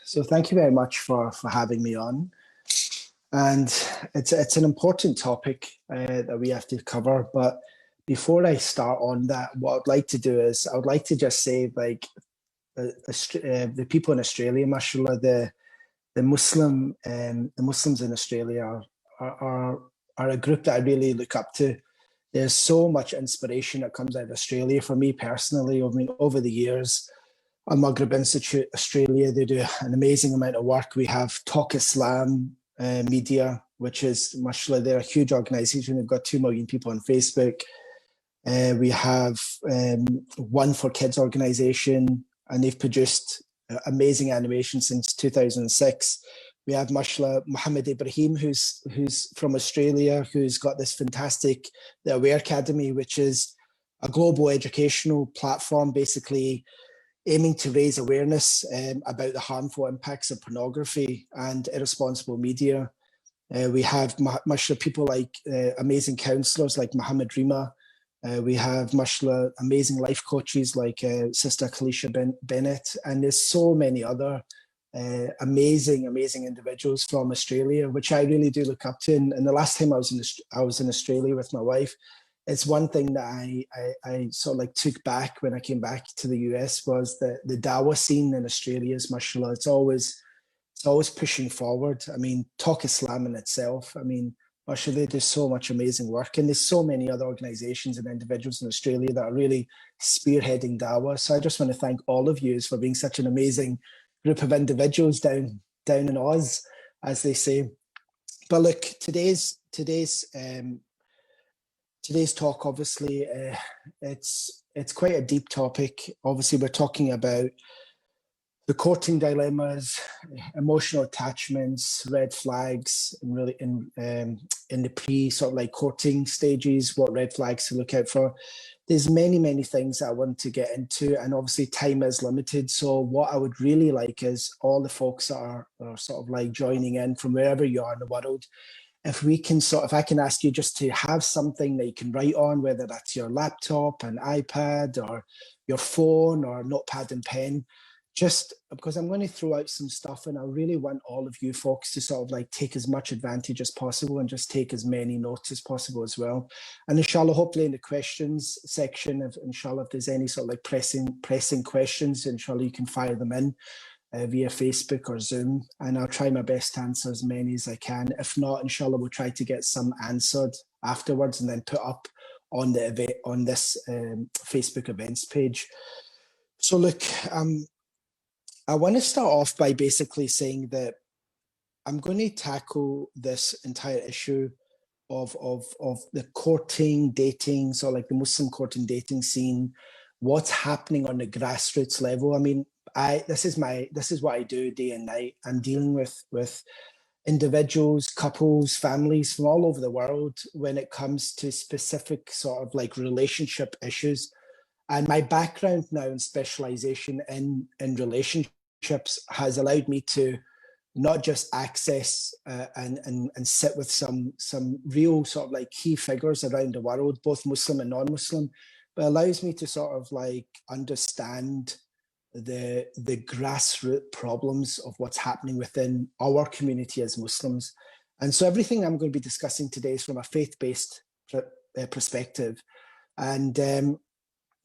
So thank you very much for having me on. And it's an important topic that we have to cover. But before I start on that, what I'd like to do is I would like to just say, like, the people in Australia, mashallah, the Muslims in Australia are a group that I really look up to. There's so much inspiration that comes out of Australia for me personally. I mean, over the years, on Maghreb Institute Australia, they do an amazing amount of work. We have Talk Islam Media, which is, mashallah, they're a huge organization. They've got 2 million people on Facebook. We have One for Kids organization, and they've produced amazing animation since 2006. We have, mashallah, Muhammad Ibrahim, who's from Australia, who's got this fantastic The Aware Academy, which is a global educational platform, basically aiming to raise awareness about the harmful impacts of pornography and irresponsible media. We have, mashallah, people like amazing counselors like Muhammad Rima. We have, mashallah, amazing life coaches like Sister Kalisha Bennett, and there's so many other amazing individuals from Australia, which I really do look up to. And the last time I was in Australia with my wife, it's one thing that I sort of like took back when I came back to the US was the Dawah scene in Australia is, mashallah, it's always pushing forward. I mean, Talk Islam in itself, I mean, mashallah, they do so much amazing work, and there's so many other organizations and individuals in Australia that are really spearheading Dawah. So I just want to thank all of you for being such an amazing group of individuals down in Oz, as they say. But look, today's talk, obviously, it's quite a deep topic. Obviously, we're talking about the courting dilemmas, emotional attachments, red flags, and really in the pre sort of like courting stages, what red flags to look out for. There's many things that I want to get into, and obviously time is limited. So what I would really like is all the folks that are sort of like joining in from wherever you are in the world. If I can ask you just to have something that you can write on, whether that's your laptop, an iPad, or your phone, or notepad and pen, just because I'm going to throw out some stuff, and I really want all of you folks to sort of like take as much advantage as possible and just take as many notes as possible as well. And inshallah, hopefully in the questions section, if there's any sort of like pressing questions, inshallah, you can fire them in via Facebook or Zoom, and I'll try my best to answer as many as I can. If not, inshallah, we'll try to get some answered afterwards and then put up on the event on this Facebook events page. So look, I want to start off by basically saying that I'm going to tackle this entire issue of the courting, dating, so like the Muslim courting dating scene, what's happening on the grassroots level. I mean, this is what I do day and night. I'm dealing with individuals, couples, families from all over the world when it comes to specific sort of like relationship issues. And my background now and specialization in relationships has allowed me to not just access and sit with some real sort of like key figures around the world, both Muslim and non-Muslim, but allows me to sort of like understand the grassroots problems of what's happening within our community as Muslims. And so everything I'm going to be discussing today is from a faith-based perspective. And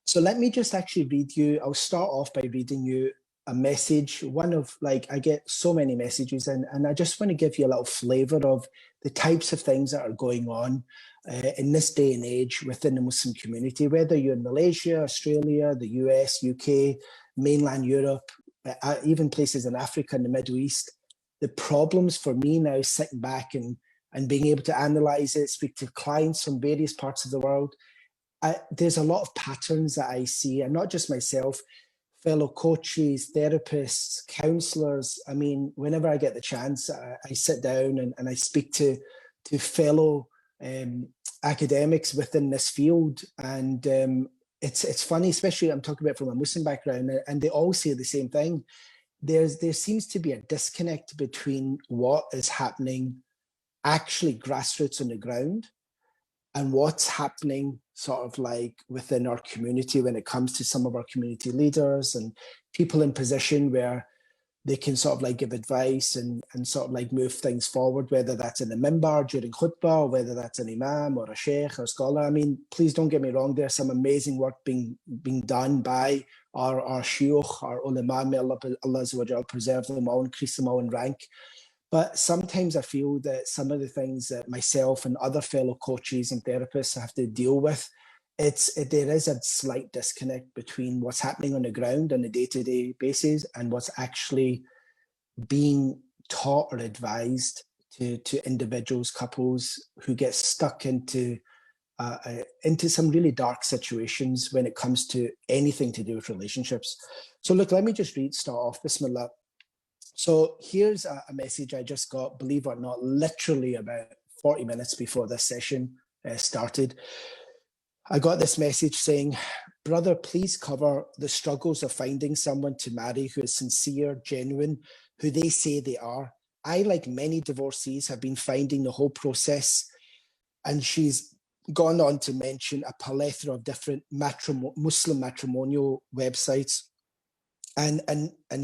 so let me just actually I'll start off by reading you a message, one of like, I get so many messages, and I just want to give you a little flavor of the types of things that are going on in this day and age within the Muslim community, whether you're in Malaysia, Australia, the US, UK, mainland Europe, even places in Africa and the Middle East. The problems for me now, sitting back and being able to analyze it, speak to clients from various parts of the world, there's a lot of patterns that I see, and not just myself, fellow coaches, therapists, counselors. I mean, whenever I get the chance, I sit down and I speak to fellow academics within this field. And it's funny, especially I'm talking about from a Muslim background, and they all say the same thing. There seems to be a disconnect between what is happening actually grassroots on the ground and what's happening sort of like within our community when it comes to some of our community leaders and people in position where they can sort of like give advice and sort of like move things forward, whether that's in the minbar during khutbah, or whether that's an imam or a sheikh or scholar. I mean, please don't get me wrong, there's some amazing work being done by our shuyukh, our ulama. May Allah preserve them all, increase them all in rank. But sometimes I feel that some of the things that myself and other fellow coaches and therapists have to deal with, there is a slight disconnect between what's happening on the ground on a day-to-day basis and what's actually being taught or advised to individuals, couples who get stuck into some really dark situations when it comes to anything to do with relationships. So look, let me just start off, Bismillah. So here's a message I just got, believe it or not, literally about 40 minutes before this session started. I got this message saying, brother, please cover the struggles of finding someone to marry who is sincere, genuine, who they say they are. I, like many divorcees, have been finding the whole process. And she's gone on to mention a plethora of different Muslim matrimonial websites. And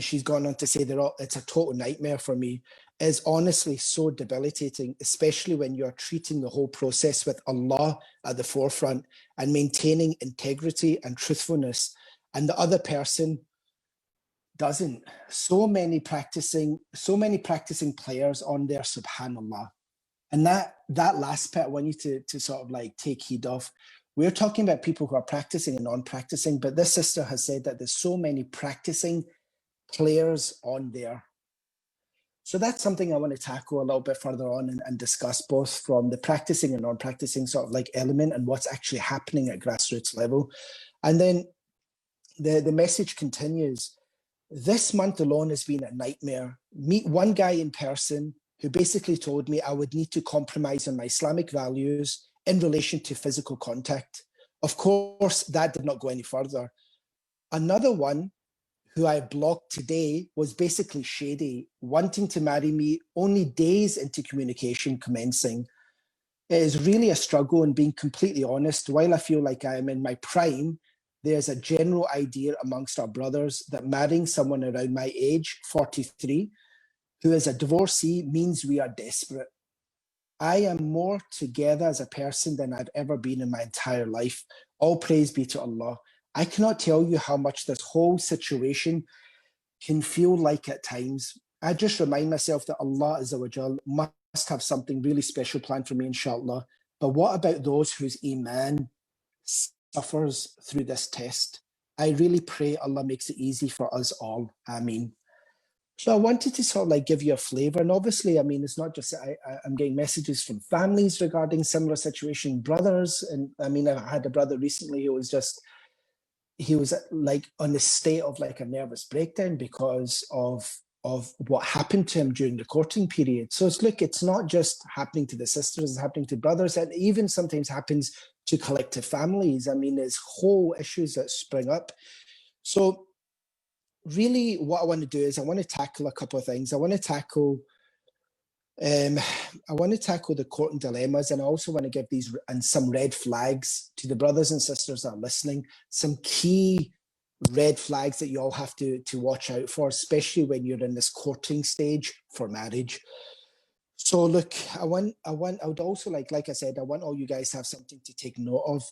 she's gone on to say it's a total nightmare for me. It's honestly so debilitating, especially when you're treating the whole process with Allah at the forefront and maintaining integrity and truthfulness, and the other person doesn't. So many practicing players on there, subhanallah. And that last bit I want you to sort of like take heed of. We're talking about people who are practicing and non-practicing, but this sister has said that there's so many practicing players on there. So that's something I want to tackle a little bit further on and discuss, both from the practicing and non-practicing sort of like element and what's actually happening at grassroots level. And then the message continues. This month alone has been a nightmare. Meet one guy in person who basically told me I would need to compromise on my Islamic values in relation to physical contact. Of course, that did not go any further. Another one who I blocked today was basically shady, wanting to marry me only days into communication commencing. It is really a struggle, and being completely honest, while I feel like I am in my prime, there's a general idea amongst our brothers that marrying someone around my age, 43, who is a divorcee means we are desperate. I am more together as a person than I've ever been in my entire life. All praise be to Allah. I cannot tell you how much this whole situation can feel like at times. I just remind myself that Allah Azza wa Jal must have something really special planned for me, inshallah. But what about those whose Iman suffers through this test? I really pray Allah makes it easy for us all. Ameen. So I wanted to sort of like give you a flavor. And obviously, I mean, it's not just, I'm getting messages from families regarding similar situation, brothers. And I mean, I had a brother recently who he was like on the state of like a nervous breakdown because of what happened to him during the courting period. So it's not just happening to the sisters, it's happening to brothers, and even sometimes happens to collective families. I mean, there's whole issues that spring up. So really what I want to do is I want to tackle a couple of things. I want to tackle the courting dilemmas, and I also want to give these and some red flags to the brothers and sisters that are listening, some key red flags that you all have to watch out for, especially when you're in this courting stage for marriage. So look, I would also like I said, I want all you guys to have something to take note of.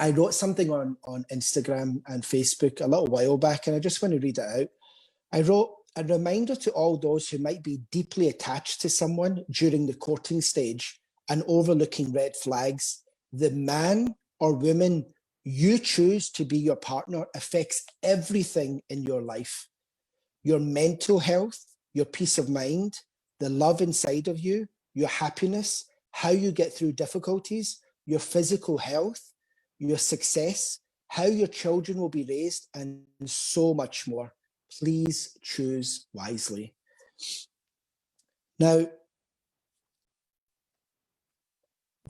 I wrote something on Instagram and Facebook a little while back, and I just want to read it out. I wrote, a reminder to all those who might be deeply attached to someone during the courting stage and overlooking red flags. The man or woman you choose to be your partner affects everything in your life. Your mental health, your peace of mind, the love inside of you, your happiness, how you get through difficulties, your physical health, your success, how your children will be raised, and so much more. Please choose wisely. Now,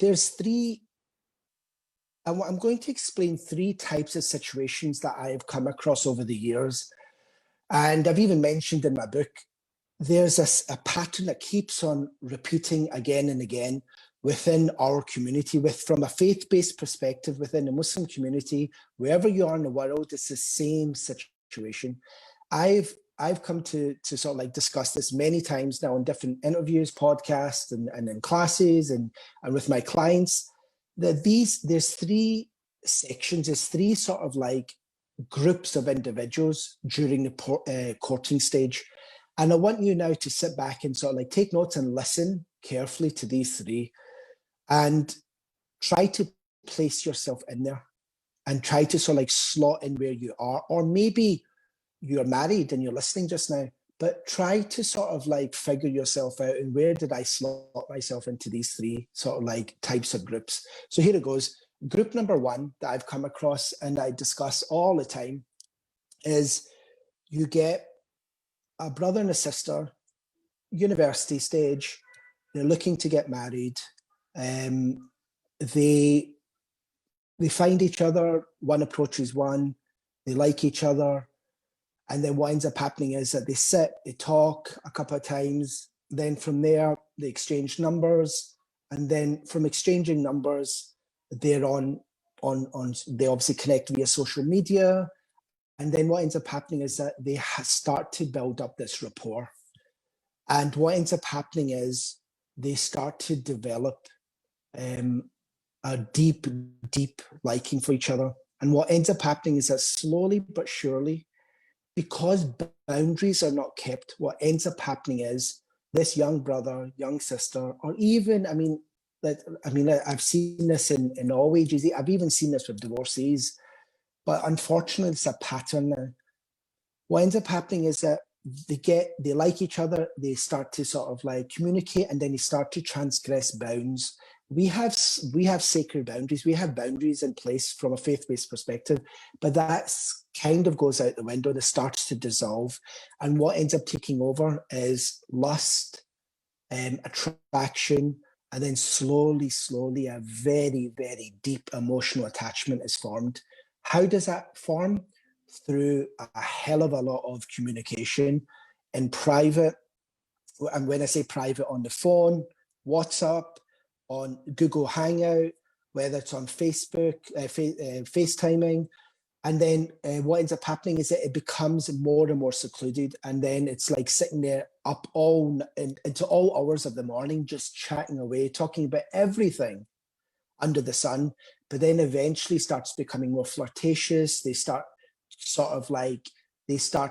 there's I'm going to explain three types of situations that I have come across over the years. And I've even mentioned in my book, there's a pattern that keeps on repeating again and again within our community, from a faith-based perspective, within the Muslim community, wherever you are in the world, it's the same situation. I've I've come to sort of like discuss this many times now in different interviews, podcasts, and in classes and with my clients, that there's three sections, there's three sort of like groups of individuals during the courting stage. And I want you now to sit back and sort of like take notes and listen carefully to these three and try to place yourself in there and try to sort of like slot in where you are. Or maybe you're married and you're listening just now, but try to sort of like figure yourself out and where did I slot myself into these three sort of like types of groups. So here it goes. Group number one that I've come across and I discuss all the time is you get a brother and a sister, university stage, they're looking to get married. They find each other, one approaches one, they like each other. And then what ends up happening is that they sit, they talk a couple of times. Then from there, they exchange numbers. And then from exchanging numbers, they're on they obviously connect via social media. And then what ends up happening is that they start to build up this rapport. And what ends up happening is they start to develop a deep, deep liking for each other. And what ends up happening is that slowly but surely, because boundaries are not kept, what ends up happening is this young brother, young sister, or even, I've seen this in all ages. I've even seen this with divorcees, but unfortunately, it's a pattern now. What ends up happening is that they like each other, they start to sort of like communicate, and then they start to transgress bounds. We have sacred boundaries. We have boundaries in place from a faith-based perspective, but that's kind of goes out the window. That starts to dissolve, and what ends up taking over is lust, attraction, and then slowly, a very, very deep emotional attachment is formed. How does that form? Through a hell of a lot of communication in private. And when I say private, on the phone, WhatsApp, on Google Hangout, whether it's on Facebook, FaceTiming. And then what ends up happening is that it becomes more and more secluded. And then it's like sitting there up into all hours of the morning, just chatting away, talking about everything under the sun. But then eventually starts becoming more flirtatious. They start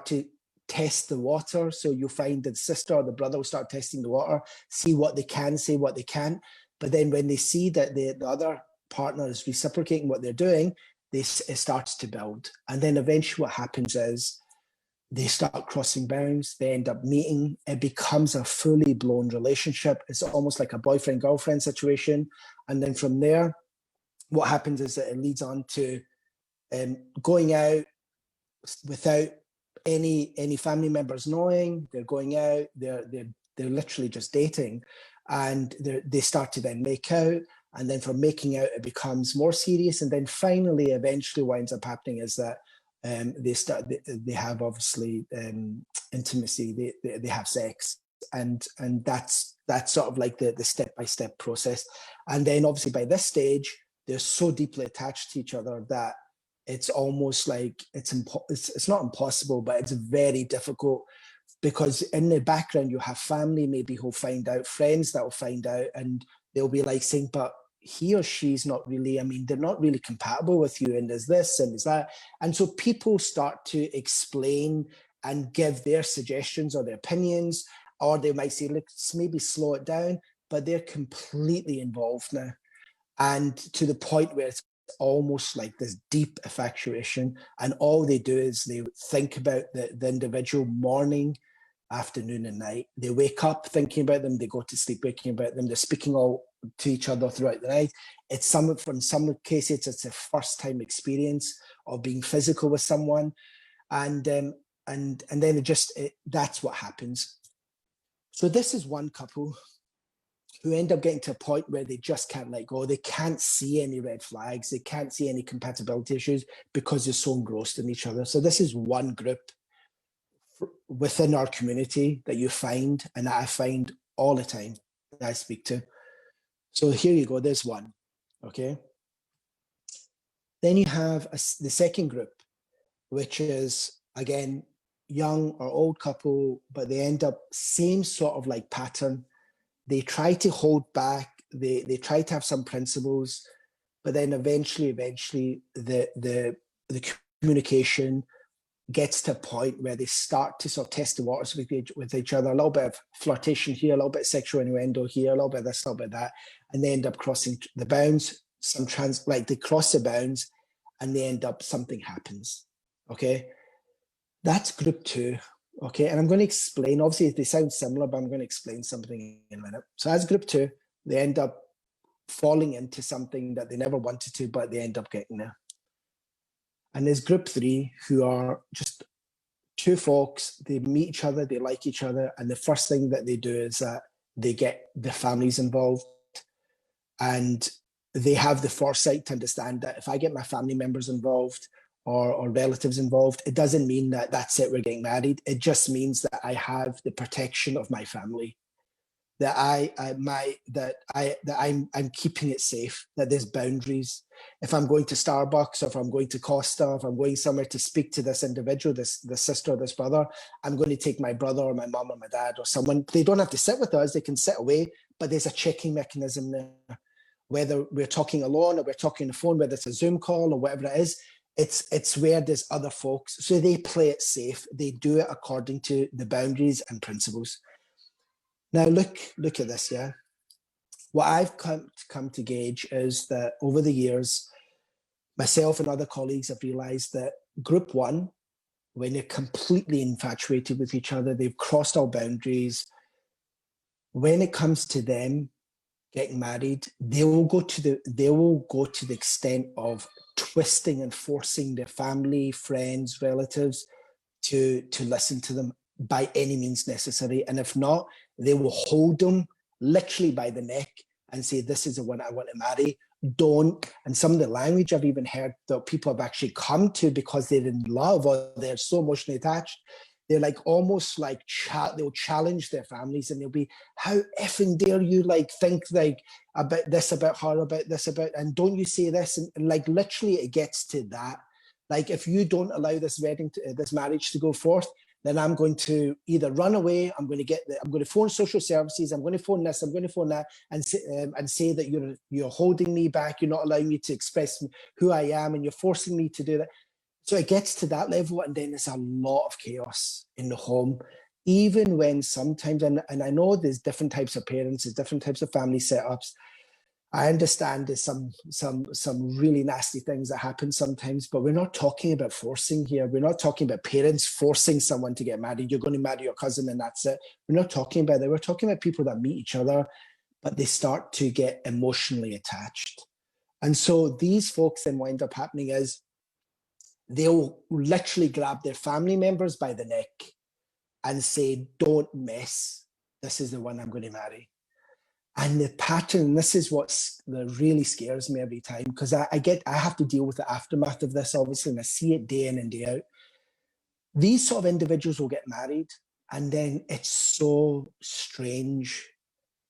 to test the water. So you'll find that the sister or the brother will start testing the water, see what they can say, what they can't. But then when they see that the other partner is reciprocating what they're doing, it starts to build. And then eventually what happens is they start crossing bounds, they end up meeting, it becomes a fully blown relationship. It's almost like a boyfriend-girlfriend situation. And then from there, what happens is that it leads on to going out without any family members knowing. They're going out, they're literally just dating, and they start to then make out, and then from making out it becomes more serious, and then finally eventually what ends up happening is that they have obviously intimacy, they have sex, and that's sort of like the step-by-step process. And then obviously by this stage they're so deeply attached to each other that it's almost like it's not impossible, but it's very difficult, because in the background you have family maybe who'll find out, friends that will find out, and they'll be like saying, but he or she's not really, they're not really compatible with you, and there's this and there's that. And so people start to explain and give their suggestions or their opinions, or they might say, let's maybe slow it down, but they're completely involved now. And to the point where it's almost like this deep infatuation, and all they do is they think about the individual morning, afternoon, and night. They wake up thinking about them, they go to sleep waking about them, they're speaking all to each other throughout the night. It's some cases it's a first time experience of being physical with someone, and then that's what happens. So this is one couple who end up getting to a point where they just can't let go. They can't see any red flags. They can't see any compatibility issues because they're so engrossed in each other. So this is one group within our community that you find, and that I find all the time that I speak to. So here you go, there's one, okay? Then you have the second group, which is, again, young or old couple, but they end up same sort of like pattern. They try to hold back, they try to have some principles, but then eventually the communication gets to a point where they start to sort of test the waters with each other, a little bit of flirtation here, a little bit of sexual innuendo here, a little bit of this, a little bit of that, and they end up crossing the bounds. They cross the bounds, and they end up, something happens. Okay, that's group 2. Okay, and I'm going to explain. Obviously, they sound similar, but I'm going to explain something in a minute. So as group 2, they end up falling into something that they never wanted to, but they end up getting there. And there's group 3, who are just 2 folks. They meet each other, they like each other, and the first thing that they do is that they get the families involved, and they have the foresight to understand that if I get my family members involved or relatives involved, it doesn't mean that that's it, we're getting married. It just means that I have the protection of my family, that I'm keeping it safe, that there's boundaries. If I'm going to Starbucks, or if I'm going to Costa, if I'm going somewhere to speak to this individual, this sister or this brother, I'm going to take my brother or my mom or my dad or someone. They don't have to sit with us, they can sit away, but there's a checking mechanism there. Whether we're talking alone or we're talking on the phone, whether it's a Zoom call or whatever it is, it's where there's other folks. So they play it safe. They do it according to the boundaries and principles. Now look at this, yeah. What I've come to gauge is that over the years, myself and other colleagues have realized that group 1, when they're completely infatuated with each other, they've crossed all boundaries. When it comes to them getting married, they will go to the extent of twisting and forcing their family, friends, relatives to listen to them by any means necessary. And if not, they will hold them literally by the neck and say, this is the one I want to marry. Don't. And some of the language I've even heard that people have actually come to because they're in love or they're so emotionally attached, they're like almost like they'll challenge their families, and they'll be, how effing dare you like think like about this, about her, about this, about, and don't you say this? And like literally it gets to that. Like, if you don't allow this this marriage to go forth, then I'm going to either run away, I'm going to phone social services, I'm going to phone this, I'm going to phone that, and say that you're holding me back, you're not allowing me to express who I am, and you're forcing me to do that. So it gets to that level, and then there's a lot of chaos in the home, even when sometimes, and I know there's different types of parents, there's different types of family setups. I understand there's some really nasty things that happen sometimes, but we're not talking about forcing here. We're not talking about parents forcing someone to get married. You're going to marry your cousin and that's it. We're not talking about that. We're talking about people that meet each other, but they start to get emotionally attached. And so these folks then wind up happening is they'll literally grab their family members by the neck and say, don't mess. This is the one I'm going to marry. And the pattern, this is what really scares me every time, because I have to deal with the aftermath of this, obviously, and I see it day in and day out. These sort of individuals will get married, and then it's so strange.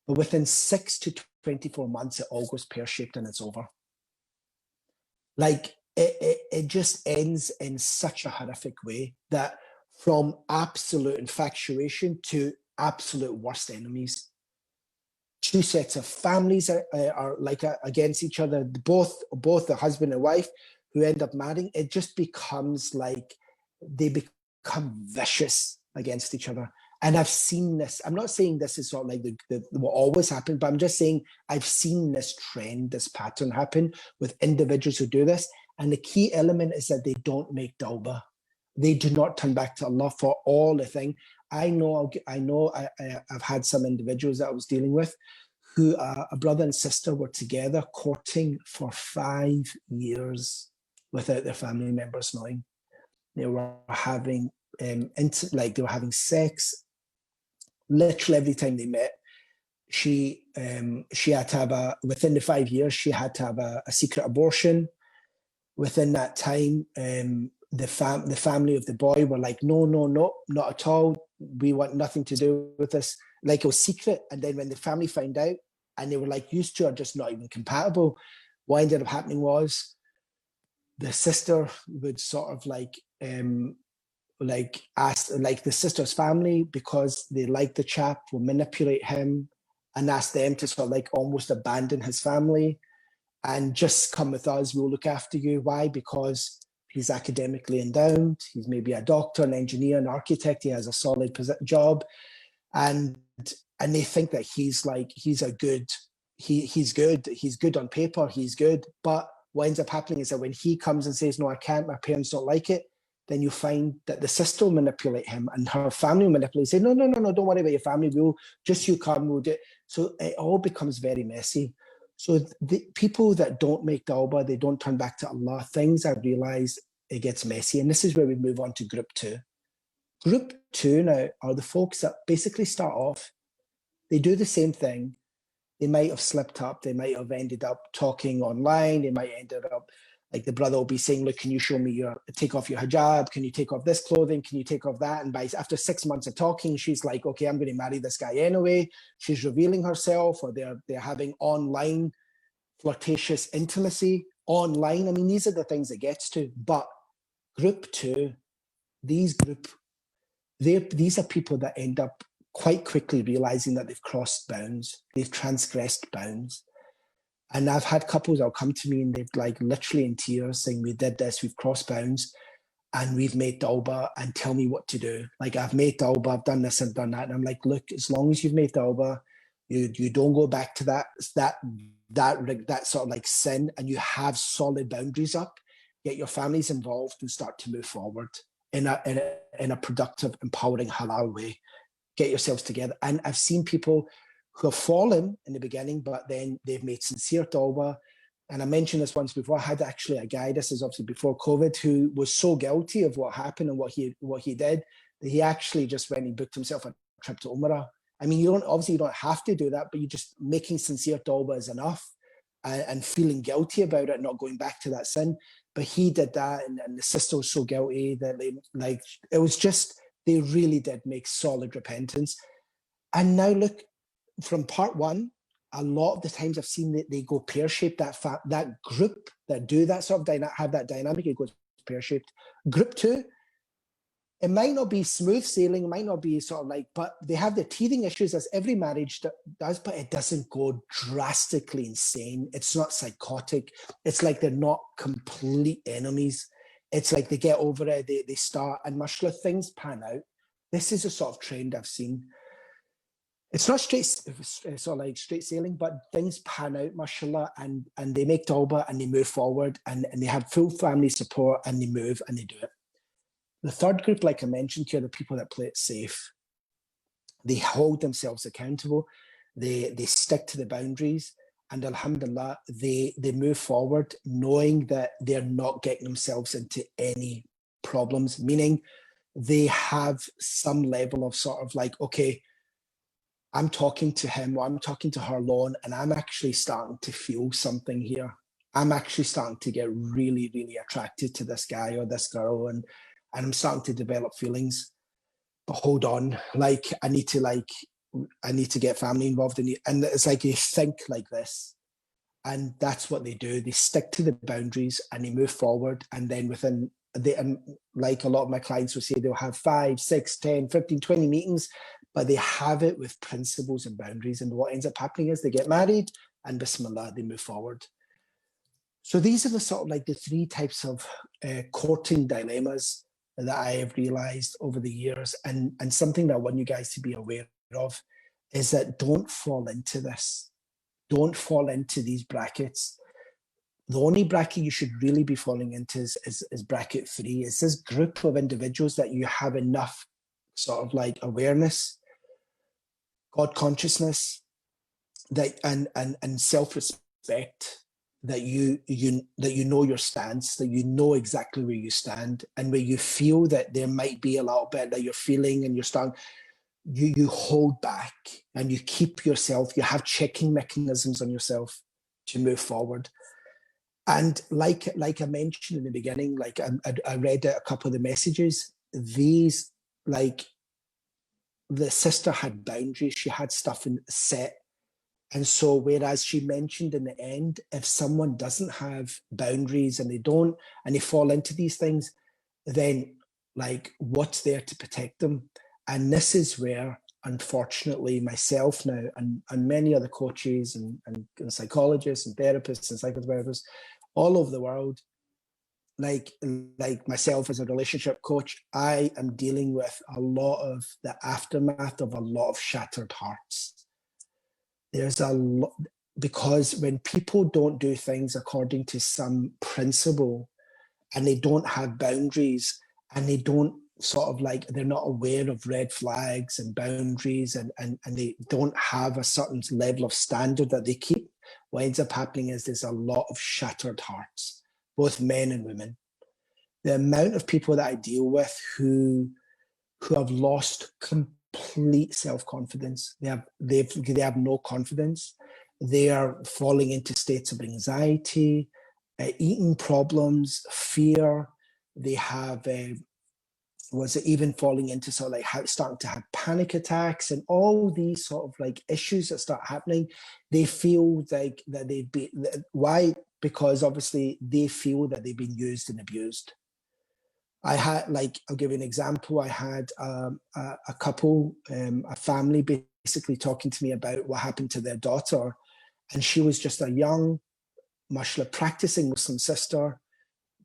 But within 6 to 24 months, it all goes pear-shaped and it's over. Like, it just ends in such a horrific way that from absolute infatuation to absolute worst enemies. 2 sets of families are like against each other, both the husband and wife who end up marrying. It just becomes like they become vicious against each other. And I've seen this. I'm not saying this is sort of like the what always happen, but I'm just saying I've seen this trend, this pattern happen with individuals who do this. And the key element is that they don't make tawbah. They do not turn back to Allah for all the thing. I've had some individuals that I was dealing with who a brother and sister were together courting for 5 years without their family members knowing. They were having they were having sex literally every time they met. She had to have within the 5 years, she had to have a secret abortion. Within that time, the family of the boy were like, no, not at all. We want nothing to do with this. Like, it was secret. And then when the family found out, and they were like, you two are just not even compatible, what ended up happening was the sister would sort of like like ask, like the sister's family, because they like the chap, will manipulate him and ask them to sort of like almost abandon his family and just come with us, we'll look after you. Why? Because he's academically endowed, he's maybe a doctor, an engineer, an architect, he has a solid job, and they think that he's good on paper, he's good. But what ends up happening is that when he comes and says, no, I can't, my parents don't like it, then you find that the sister will manipulate him and her family will manipulate, say, no, don't worry about your family, we'll just, you come, we'll do it. So it all becomes very messy. So the people that don't make tawbah, they don't turn back to Allah, things I realize it gets messy. And this is where we move on to group two. Group two now are the folks that basically start off, they do the same thing. They might have slipped up. They might have ended up talking online. They might end up, like the brother will be saying, look, can you show me take off your hijab? Can you take off this clothing? Can you take off that? And after 6 months of talking, she's like, okay, I'm going to marry this guy anyway. She's revealing herself, or they're having online flirtatious intimacy online. I mean, these are the things it gets to. But group two, these are people that end up quite quickly realizing that they've crossed bounds, they've transgressed bounds. And I've had couples that'll come to me and they've like literally in tears saying, we did this, we've crossed bounds and we've made tawbah, and tell me what to do. Like, I've made tawbah, I've done this and done that. And I'm like, look, as long as you've made tawbah, you don't go back to that sort of like sin, and you have solid boundaries up, get your families involved and start to move forward in a productive, empowering, halal way. Get yourselves together. And I've seen people who have fallen in the beginning, but then they've made sincere tawbah. And I mentioned this once before. I had actually a guy, this is obviously before COVID, who was so guilty of what happened and what he did, that he actually just went and booked himself a trip to Umrah. I mean, you don't have to do that, but you just making sincere tawbah is enough, and feeling guilty about it, not going back to that sin. But he did that, and the sister was so guilty that they really did make solid repentance. And now look, from part one, a lot of the times I've seen that they go pear-shaped. That group that do that sort of have that dynamic, it goes pear-shaped. Group two, it might not be smooth sailing, it might not be sort of like, but they have the teething issues as every marriage does, but it doesn't go drastically insane. It's not psychotic. It's like they're not complete enemies. It's like they get over it, they start, and mashallah, things pan out. This is a sort of trend I've seen. It's not straight sailing, but things pan out, mashallah, and they make tawbah and they move forward, and they have full family support, and they move and they do it. The third group, like I mentioned here, the people that play it safe. They hold themselves accountable. They stick to the boundaries, and alhamdulillah, they move forward knowing that they're not getting themselves into any problems, meaning they have some level of sort of like, okay, I'm talking to him or I'm talking to her alone, and I'm actually starting to feel something here. I'm actually starting to get really, really attracted to this guy or this girl, and I'm starting to develop feelings. But hold on, like I need to get family involved in it. And it's like they think like this. And that's what they do. They stick to the boundaries and they move forward. And then like a lot of my clients will say, they'll have 5, 6, 10, 15, 20 meetings, but they have it with principles and boundaries. And what ends up happening is they get married and bismillah, they move forward. So these are the sort of like the 3 types of courting dilemmas that I have realized over the years. And something that I want you guys to be aware of is that don't fall into this. Don't fall into these brackets. The only bracket you should really be falling into is bracket 3. It's this group of individuals that you have enough sort of like awareness, God consciousness, that and self-respect, that you know your stance, that you know exactly where you stand, and where you feel that there might be a little bit that you're feeling and you're starting, you hold back and you keep yourself, you have checking mechanisms on yourself to move forward. And like I mentioned in the beginning, like I read a couple of the messages, these, like the sister had boundaries, she had stuff set. And so whereas she mentioned in the end, if someone doesn't have boundaries and they fall into these things, then like what's there to protect them. And this is where, unfortunately, myself now and many other coaches and psychologists and therapists and psychotherapists all over the world, like myself as a relationship coach, I am dealing with a lot of the aftermath of a lot of shattered hearts. There's a lot, because when people don't do things according to some principle, and they don't have boundaries, and they don't sort of like, they're not aware of red flags and boundaries, and they don't have a certain level of standard that they keep, what ends up happening is there's a lot of shattered hearts, both men and women. The amount of people that I deal with who have lost complete self-confidence, they have no confidence, they are falling into states of anxiety, eating problems, fear. They have, was it even falling into sort of like starting to have panic attacks and all these sort of like issues that start happening. They feel like that they've been, why? Because obviously they feel that they've been used and abused. I had, like, I'll give you an example. I had a couple, a family basically talking to me about what happened to their daughter. And she was just a young, mashallah, practicing Muslim sister,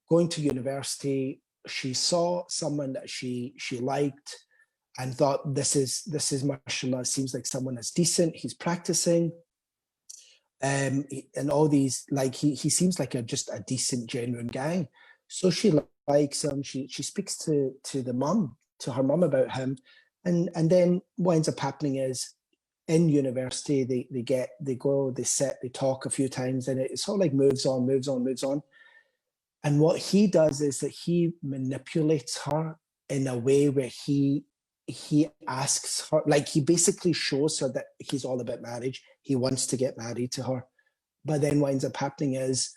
going to university. She saw someone that she liked and thought, this is mashallah, seems like someone that's decent. He's practicing. And all these, like, he seems like just a decent, genuine guy. So she likes him. She speaks to her mum about him. And then what ends up happening is, in university, they go, they sit, they talk a few times, and it sort of like moves on. And what he does is that he manipulates her in a way where he asks her, like, he basically shows her that he's all about marriage. He wants to get married to her. But then what ends up happening is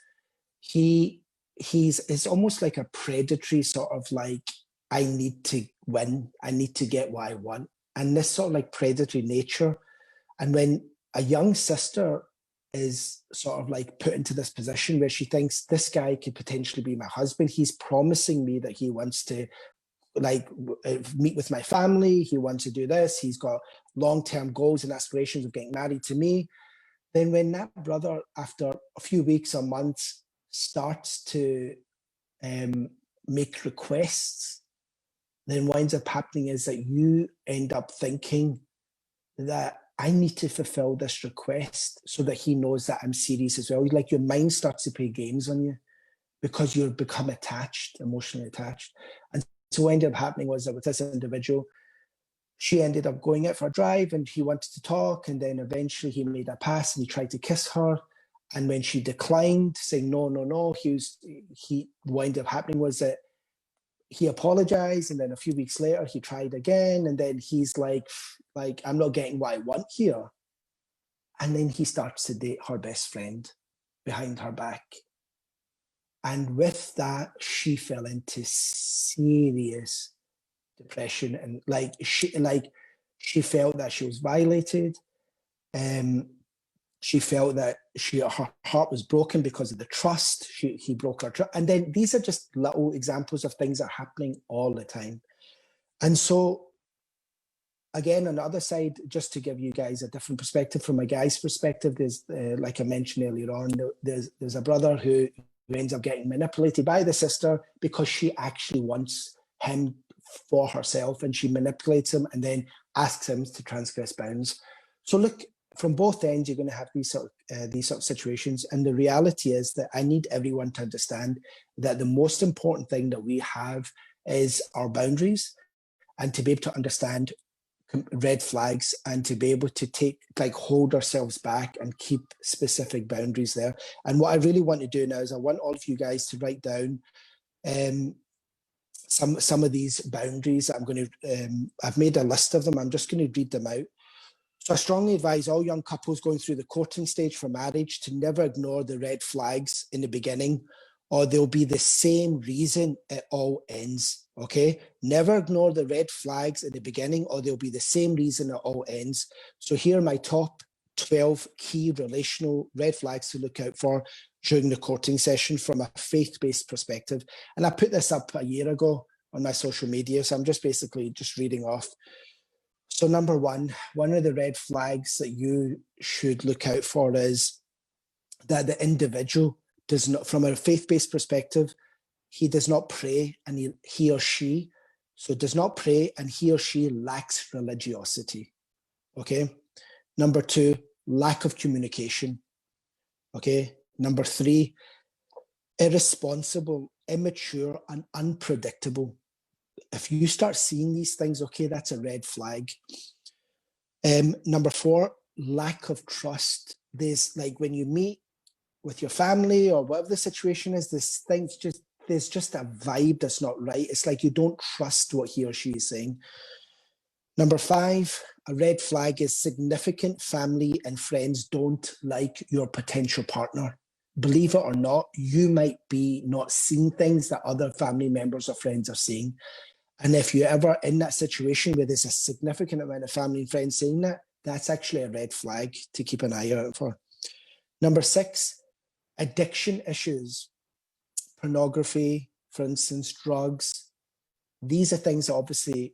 it's almost like a predatory sort of like, I need to win. I need to get what I want. And this sort of like predatory nature. And when a young sister is sort of like put into this position where she thinks, this guy could potentially be my husband, he's promising me that he wants to like meet with my family, he wants to do this, he's got long-term goals and aspirations of getting married to me. Then when that brother, after a few weeks or months, starts to make requests, then what ends up happening is that you end up thinking that I need to fulfill this request so that he knows that I'm serious as well. Like, your mind starts to play games on you because you've become attached, emotionally attached. And so what ended up happening was that with this individual, she ended up going out for a drive and he wanted to talk, and then eventually he made a pass and he tried to kiss her. And when she declined, saying no, what ended up happening was that he apologized, and then a few weeks later he tried again, and then he's like I'm not getting what I want here. And then he starts to date her best friend behind her back. And with that, she fell into serious depression, and she felt that she was violated. She felt that her heart was broken because of the trust. He broke her trust. And then these are just little examples of things that are happening all the time. And so, again, on the other side, just to give you guys a different perspective, from a guy's perspective, there's, like I mentioned earlier on, there's a brother who ends up getting manipulated by the sister because she actually wants him for herself, and she manipulates him and then asks him to transgress bounds. So look, from both ends, you're going to have these sort of situations. And the reality is that I need everyone to understand that the most important thing that we have is our boundaries, and to be able to understand red flags, and to be able to hold ourselves back and keep specific boundaries there. And what I really want to do now is I want all of you guys to write down some of these boundaries. I've made a list of them. I'm just going to read them out. So I strongly advise all young couples going through the courting stage for marriage to never ignore the red flags in the beginning, or there'll be the same reason it all ends, okay? Never ignore the red flags in the beginning, or there'll be the same reason it all ends. So here are my top 12 key relational red flags to look out for during the courting session from a faith-based perspective. And I put this up a year ago, on my social media. So I'm just basically just reading off. So number one of the red flags that you should look out for is that the individual does not, from a faith-based perspective, he does not pray, and he or she, so does not pray, and he or she lacks religiosity. Okay. Number two, lack of communication. Okay. Number three, irresponsible, immature, and unpredictable. If you start seeing these things, okay, that's a red flag. Number four, lack of trust. There's like when you meet with your family or whatever the situation is, there's just a vibe that's not right. It's like you don't trust what he or she is saying. Number five, a red flag is significant family and friends don't like your potential partner. Believe it or not, you might be not seeing things that other family members or friends are seeing. And if you're ever in that situation where there's a significant amount of family and friends saying that, that's actually a red flag to keep an eye out for. Number six, addiction issues, pornography, for instance, drugs. These are things that obviously,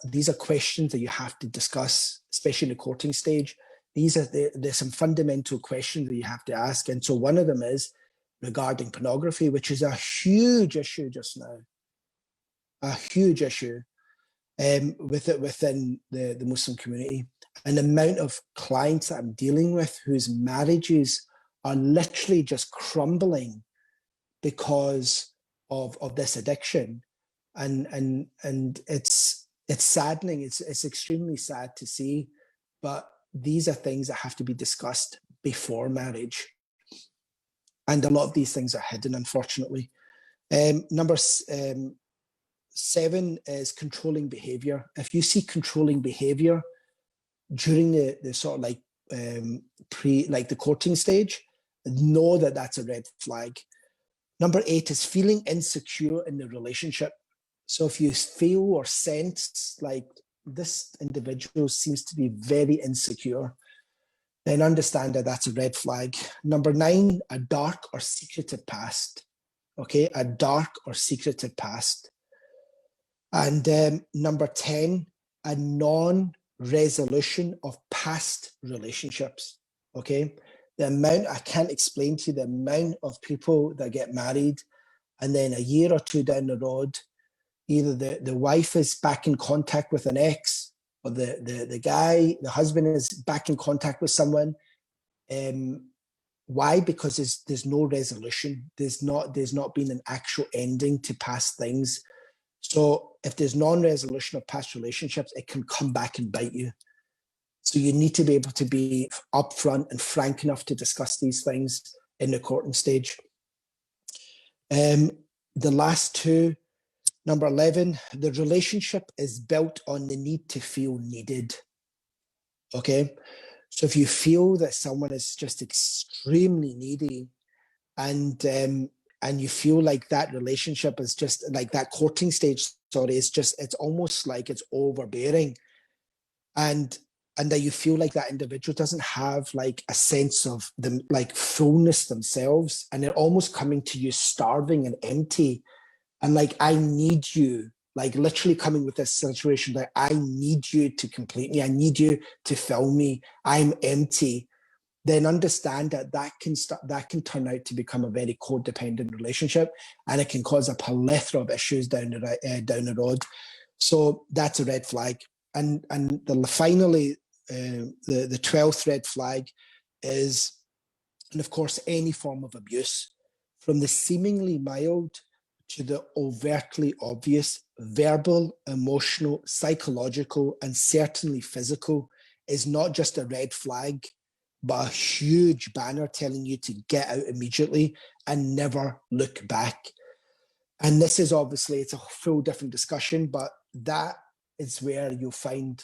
these are questions that you have to discuss, especially in the courting stage. There's some fundamental questions that you have to ask. And so one of them is regarding pornography, which is a huge issue just now. A huge issue within the Muslim community. And the amount of clients that I'm dealing with whose marriages are literally just crumbling because of this addiction. And it's saddening. It's extremely sad to see, but these are things that have to be discussed before marriage. And a lot of these things are hidden, unfortunately. Number seven is controlling behavior. If you see controlling behavior during the sort of like the courting stage, know that that's a red flag. Number eight is feeling insecure in the relationship. So if you feel or sense like this individual seems to be very insecure, then understand that that's a red flag. Number nine, a dark or secretive past. Okay, a dark or secretive past. And number 10, a non-resolution of past relationships. Okay, the amount, I can't explain to you the amount of people that get married and then a year or two down the road, either the wife is back in contact with an ex, or the husband is back in contact with someone. Why? Because there's no resolution. There's not been an actual ending to past things. So if there's non-resolution of past relationships, it can come back and bite you. So you need to be able to be upfront and frank enough to discuss these things in the courting stage. The last two, number 11, the relationship is built on the need to feel needed. Okay. So if you feel that someone is just extremely needy and you feel like that relationship is just like that courting stage, it's almost like it's overbearing. And that you feel like that individual doesn't have like a sense of them, like fullness themselves, and they're almost coming to you starving and empty. And like, I need you, like literally coming with this situation that I need you to complete me. I need you to fill me. I'm empty. Then understand that can turn out to become a very codependent relationship, and it can cause a plethora of issues down the road. So that's a red flag. And finally, the 12th red flag is, and of course, any form of abuse, from the seemingly mild to the overtly obvious, verbal, emotional, psychological, and certainly physical, is not just a red flag, but a huge banner telling you to get out immediately and never look back. And this is obviously, it's a full different discussion, but that is where you'll find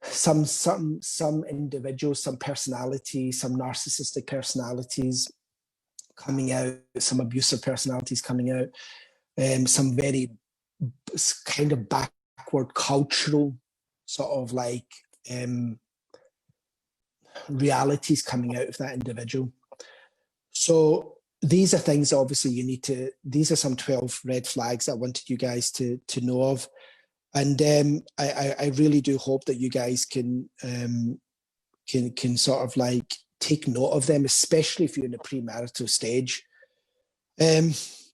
some individuals, some personalities, some narcissistic personalities coming out, some abusive personalities coming out, some very kind of backward cultural sort of like realities coming out of that individual. So these are things, obviously, you need to, these are some 12 red flags I wanted you guys to know of. And I really do hope that you guys can sort of like take note of them, especially if you're in a premarital stage. There's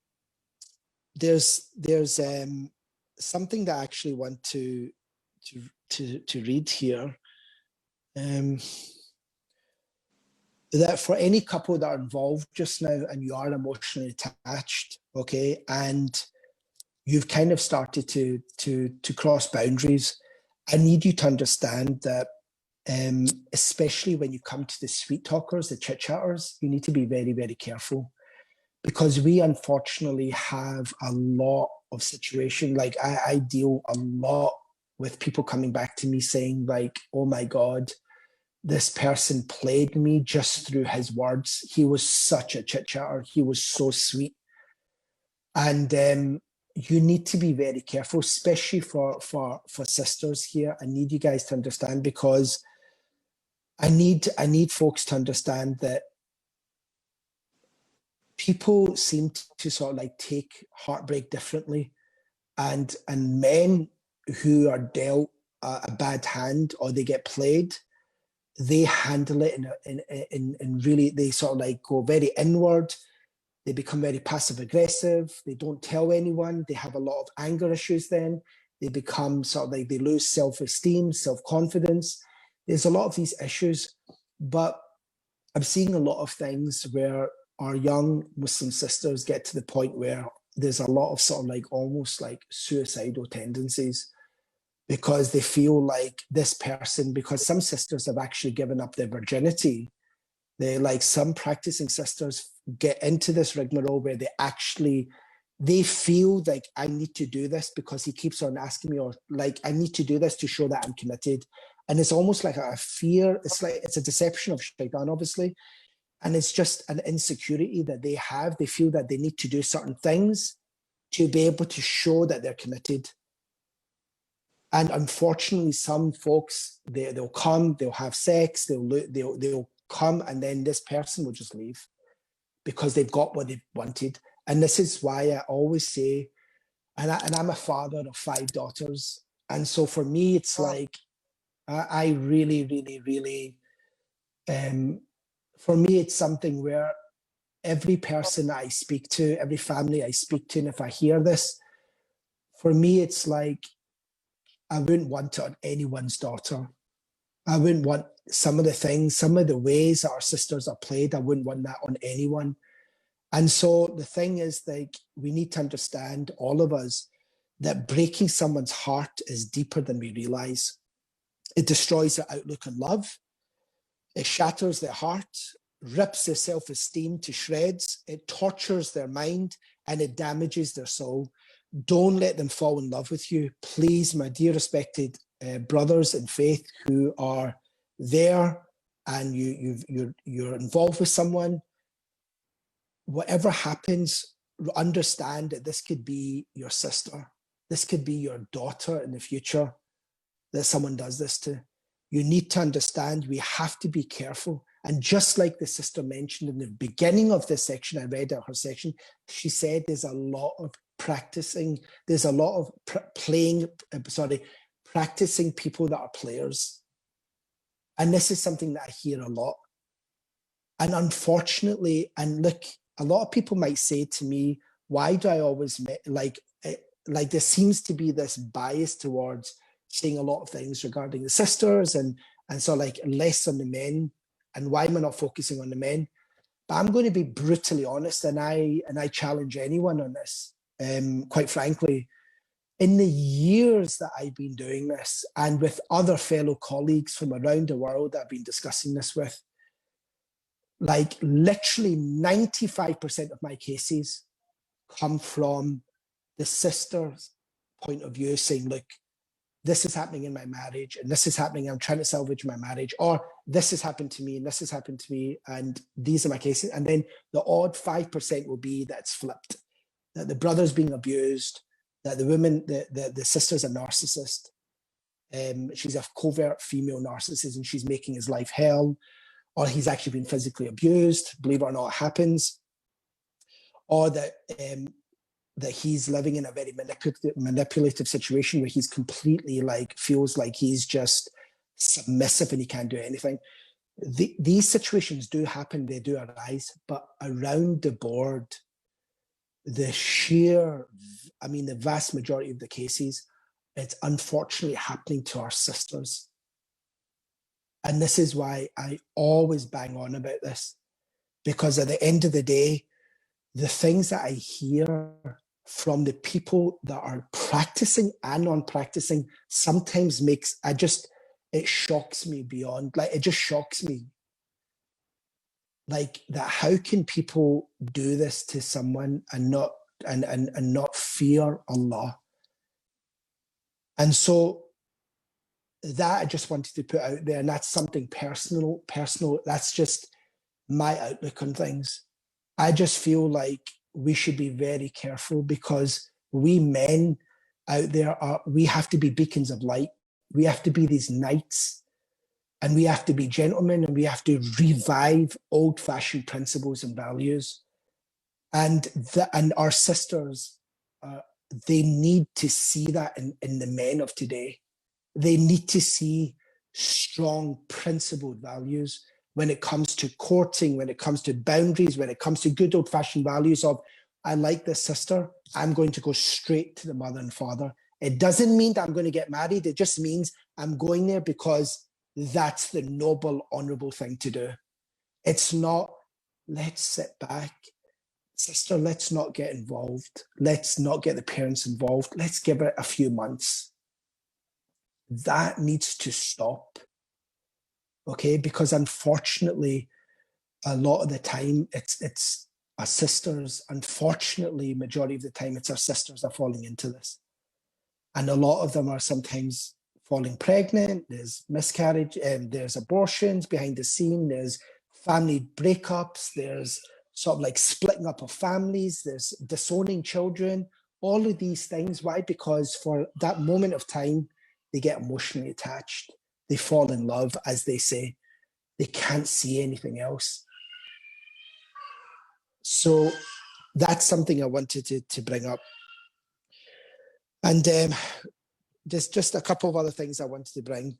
something that I actually want to read here. That for any couple that are involved just now and you are emotionally attached, okay, and you've kind of started to cross boundaries, I need you to understand that, especially when you come to the sweet talkers, the chit chatters, you need to be very, very careful, because we unfortunately have a lot of situation. Like I deal a lot with people coming back to me saying like, oh my God, this person played me just through his words. He was such a chit chatter. He was so sweet. And you need to be very careful, especially for sisters here. I need you guys to understand, because I need folks to understand that people seem to sort of like take heartbreak differently, and men who are dealt a bad hand or they get played, they handle it in really, they sort of like go very inward. They become very passive aggressive. They don't tell anyone. They have a lot of anger issues then. They become sort of like, they lose self-esteem, self-confidence. There's a lot of these issues, but I'm seeing a lot of things where our young Muslim sisters get to the point where there's a lot of sort of like almost like suicidal tendencies, because they feel like this person, because some sisters have actually given up their virginity. They, like, some practicing sisters get into this rigmarole where they feel like, I need to do this because he keeps on asking me, or like, I need to do this to show that I'm committed. And it's almost like a fear. It's like, it's a deception of shaitan, obviously. And it's just an insecurity that they have. They feel that they need to do certain things to be able to show that they're committed. And unfortunately, some folks, they'll come, they'll have sex, they'll come, and then this person will just leave because they've got what they've wanted. And this is why I always say, and I'm a father of 5 daughters. And so for me, it's like, I really, really, really, for me, it's something where every person that I speak to, every family I speak to, and if I hear this, for me, it's like, I wouldn't want it on anyone's daughter. I wouldn't want some of the things, some of the ways that our sisters are played. I wouldn't want that on anyone. And so the thing is, like, we need to understand, all of us, that breaking someone's heart is deeper than we realize. It destroys their outlook on love. It shatters their heart, rips their self-esteem to shreds. It tortures their mind, and it damages their soul. Don't let them fall in love with you. Please, my dear respected brothers in faith who are there and you're involved with someone, whatever happens, understand that this could be your sister. This could be your daughter in the future that someone does this to. You need to understand, we have to be careful. And just like the sister mentioned in the beginning of this section, I read out her section, she said there's a lot of practicing, there's a lot of practicing people that are players. And this is something that I hear a lot. And unfortunately, and look, a lot of people might say to me, why do I always, like there seems to be this bias towards saying a lot of things regarding the sisters and so like less on the men, and why am I not focusing on the men? But I'm going to be brutally honest, and I challenge anyone on this. Quite frankly, in the years that I've been doing this, and with other fellow colleagues from around the world that I've been discussing this with, like literally 95% of my cases come from the sister's point of view, saying, look, this is happening in my marriage, and this is happening, I'm trying to salvage my marriage, or this has happened to me, and this has happened to me, and these are my cases. And then the odd 5% will be that it's flipped, that the brother's being abused, that the woman, the sister's a narcissist. She's a covert female narcissist, and she's making his life hell, or he's actually been physically abused. Believe it or not, it happens. or that he's living in a very manipulative situation where he's completely like feels like he's just submissive and he can't do anything. These situations do happen, they do arise, but around the board, the vast majority of the cases, it's unfortunately happening to our sisters. And this is why I always bang on about this, because at the end of the day, the things that I hear from the people that are practicing and non-practicing sometimes it shocks me beyond, like, it just shocks me. Like that, how can people do this to someone and not fear Allah? And so that I just wanted to put out there, and that's something personal. That's just my outlook on things. I just feel like we should be very careful, because we men out there we have to be beacons of light. We have to be these knights, and we have to be gentlemen, and we have to revive old-fashioned principles and values. And our sisters, they need to see that in the men of today. They need to see strong principled values when it comes to courting, when it comes to boundaries, when it comes to good old-fashioned values of, I like this sister, I'm going to go straight to the mother and father. It doesn't mean that I'm going to get married. It just means I'm going there because that's the noble, honorable thing to do. It's not, let's sit back. Sister, let's not get involved. Let's not get the parents involved. Let's give it a few months. That needs to stop. Okay, because unfortunately, a lot of the time, it's our sisters. Unfortunately, majority of the time, it's our sisters are falling into this. And a lot of them are sometimes falling pregnant, there's miscarriage, there's abortions behind the scene, there's family breakups, there's sort of like splitting up of families, there's disowning children, all of these things. Why? Because for that moment of time, they get emotionally attached. They fall in love, as they say. They can't see anything else. So that's something I wanted to bring up. And there's just a couple of other things I wanted to bring.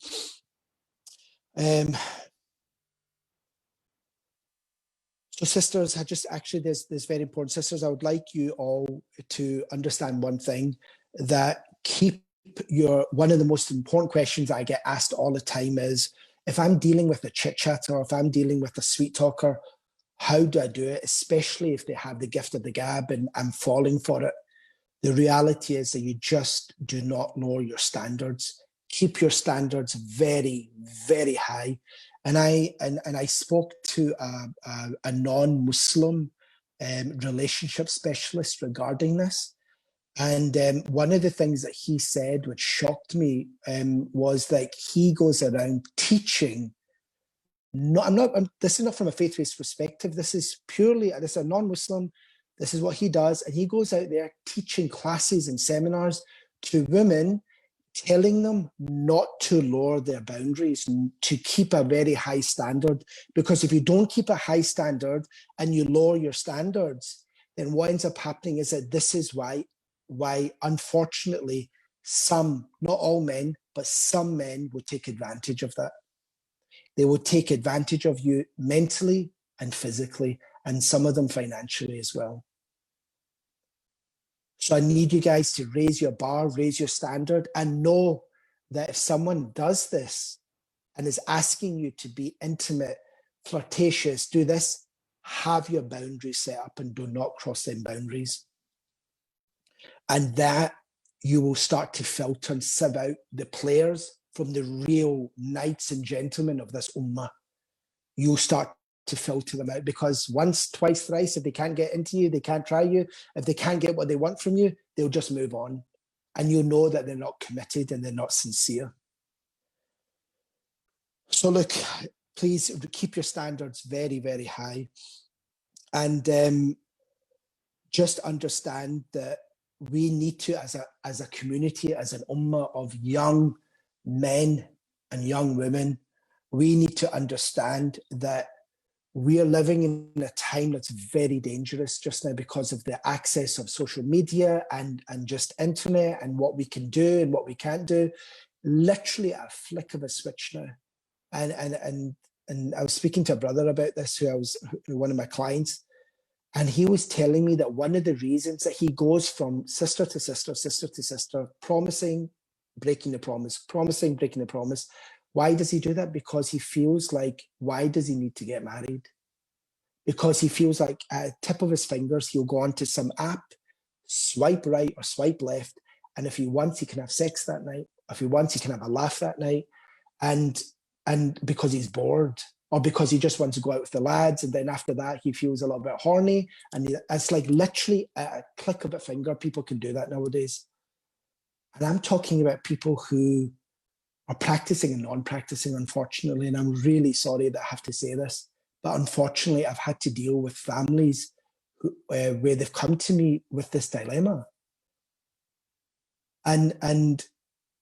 So sisters, there's very important. Sisters, I would like you all to understand one thing, that one of the most important questions I get asked all the time is, if I'm dealing with a chit-chatter, or if I'm dealing with a sweet talker, how do I do it? Especially if they have the gift of the gab and I'm falling for it. The reality is that you just do not lower your standards. Keep your standards very, very high. And I spoke to a non-Muslim relationship specialist regarding this. And one of the things that he said, which shocked me, was like he goes around teaching. This is not from a faith-based perspective. This is a non-Muslim. This is what he does. And he goes out there teaching classes and seminars to women, telling them not to lower their boundaries, to keep a very high standard. Because if you don't keep a high standard and you lower your standards, then what ends up happening is that this is why unfortunately, some, not all men, but some men will take advantage of that. They will take advantage of you mentally and physically, and some of them financially as well. So I need you guys to raise your bar, raise your standard, and know that if someone does this and is asking you to be intimate, flirtatious, do this, have your boundaries set up and do not cross them boundaries. And that you will start to filter and sieve out the players from the real knights and gentlemen of this ummah. You'll start to filter them out, because once, twice, thrice, if they can't get into you, they can't try you. If they can't get what they want from you, they'll just move on. And you'll know that they're not committed and they're not sincere. So look, please keep your standards very, very high. And just understand that we need to, as a community, as an ummah of young men and young women, we need to understand that we are living in a time that's very dangerous just now because of the access of social media and just internet and what we can do and what we can't do. Literally at a flick of a switch now. And I was speaking to a brother about this, who one of my clients, and he was telling me that one of the reasons that he goes from sister to sister, sister to sister, promising, breaking the promise, promising, breaking the promise. Why does he do that? Because he feels like, why does he need to get married? Because he feels like at the tip of his fingers, he'll go onto some app, swipe right or swipe left, and if he wants, he can have sex that night. If he wants, he can have a laugh that night. And because he's bored, or because he just wants to go out with the lads, and then after that, he feels a little bit horny. And it's like literally at a click of a finger, people can do that nowadays. And I'm talking about people who are practicing and non-practicing, unfortunately, and I'm really sorry that I have to say this, but unfortunately, I've had to deal with families where they've come to me with this dilemma. And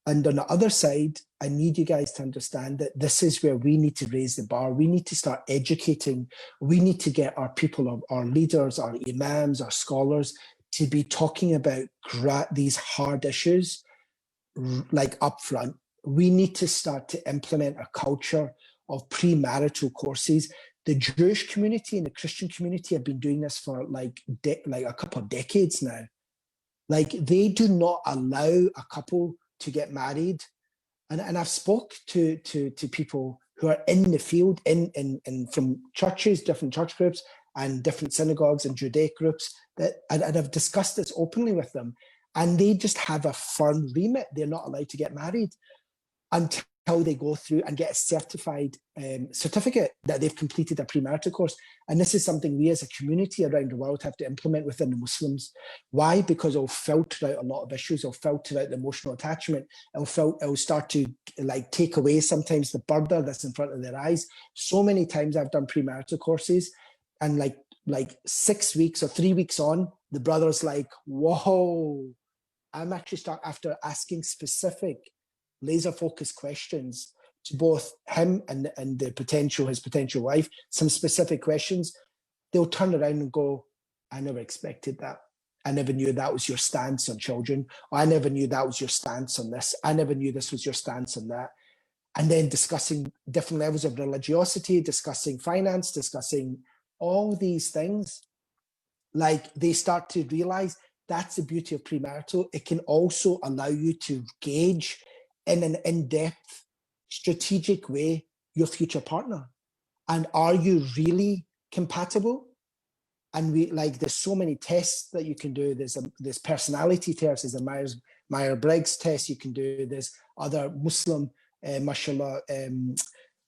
on the other side, I need you guys to understand that this is where we need to raise the bar. We need to start educating. We need to get our people, our leaders, our imams, our scholars, to be talking about these hard issues like upfront. We need to start to implement a culture of premarital courses. The Jewish community and the Christian community have been doing this for like a couple of decades now. Like, they do not allow a couple to get married. And I've spoke to people who are in the field, in from churches, different church groups and different synagogues and Judaic groups, and I've discussed this openly with them. And they just have a firm remit. They're not allowed to get married until they go through and get a certified certificate that they've completed a premarital course. And this is something we as a community around the world have to implement within the Muslims. Why? Because it'll filter out a lot of issues. It'll filter out the emotional attachment. It'll start to like take away sometimes the burden that's in front of their eyes. So many times I've done premarital courses, and like 6 weeks or 3 weeks on, the brother's like, whoa, I'm actually after asking specific laser focused questions to both him and his potential wife, some specific questions. They'll turn around and go, I never expected that. I never knew that was your stance on children. Or I never knew that was your stance on this. I never knew this was your stance on that. And then discussing different levels of religiosity, discussing finance, discussing all these things. Like, they start to realize that's the beauty of premarital. It can also allow you to gauge in an in-depth, strategic way your future partner. And are you really compatible? And there's so many tests that you can do. There's personality tests, there's a Myers-Briggs test you can do. There's other Muslim, mashallah,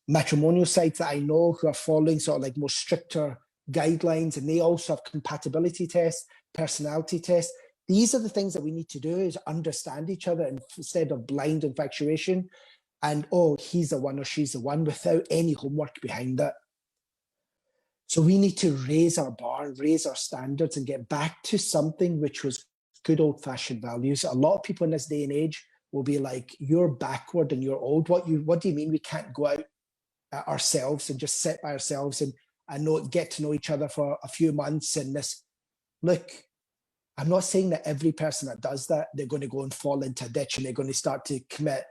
matrimonial sites that I know who are following sort of like more stricter guidelines, and they also have compatibility tests, personality tests. These are the things that we need to do, is understand each other instead of blind infatuation and, oh, he's the one or she's the one, without any homework behind it. So we need to raise our bar, raise our standards, and get back to something which was good old-fashioned values. A lot of people in this day and age will be like, you're backward and you're old. What do you mean we can't go out ourselves and just sit by ourselves and get to know each other for a few months? And this, look, I'm not saying that every person that does that, they're going to go and fall into a ditch and they're going to start to commit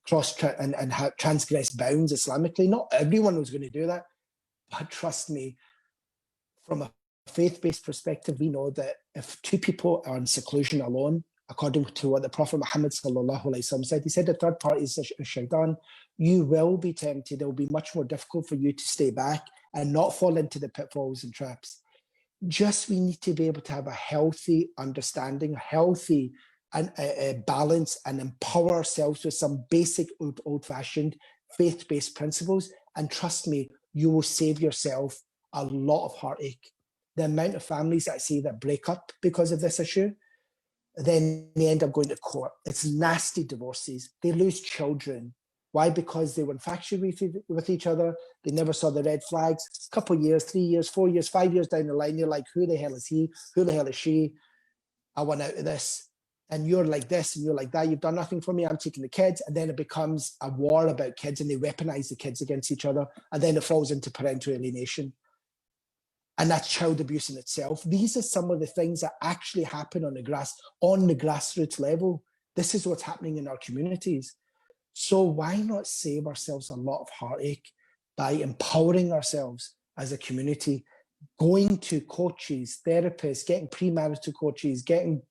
transgress bounds Islamically. Not everyone was going to do that. But trust me, from a faith-based perspective, we know that if two people are in seclusion alone, according to what the Prophet Muhammad sallallahu alaihi wasallam said, he said the third party is a shaitan. You will be tempted. It will be much more difficult for you to stay back and not fall into the pitfalls and traps. We need to be able to have a healthy understanding, a healthy and a balance, and empower ourselves with some basic old-fashioned faith-based principles. And trust me, you will save yourself a lot of heartache. The amount of families that I see that break up because of this issue, then they end up going to court. It's nasty divorces. They lose children. Why? Because they were infatuated with each other. They never saw the red flags. A couple of years, 3 years, 4 years, 5 years down the line, you're like, who the hell is he? Who the hell is she? I want out of this. and you're like this and you're like that, you've done nothing for me, I'm taking the kids. And then it becomes a war about kids, and they weaponize the kids against each other, and then it falls into parental alienation. And that's child abuse in itself. These are some of the things that actually happen on the grassroots level. This is what's happening in our communities. So why not save ourselves a lot of heartache by empowering ourselves as a community, going to coaches, therapists, getting premarital coaches, getting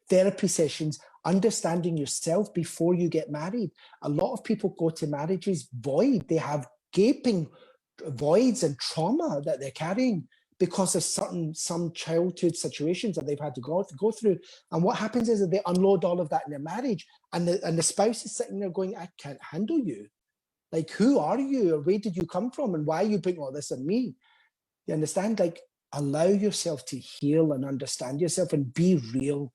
therapy sessions, understanding yourself before you get married. A lot of people go to marriages void. They have gaping voids and trauma that they're carrying because of some childhood situations that they've had to go through. And what happens is that they unload all of that in their marriage, and the spouse is sitting there going, I can't handle you. Like, who are you? Or where did you come from? And why are you putting all this on me? You understand? Like, allow yourself to heal and understand yourself and be real.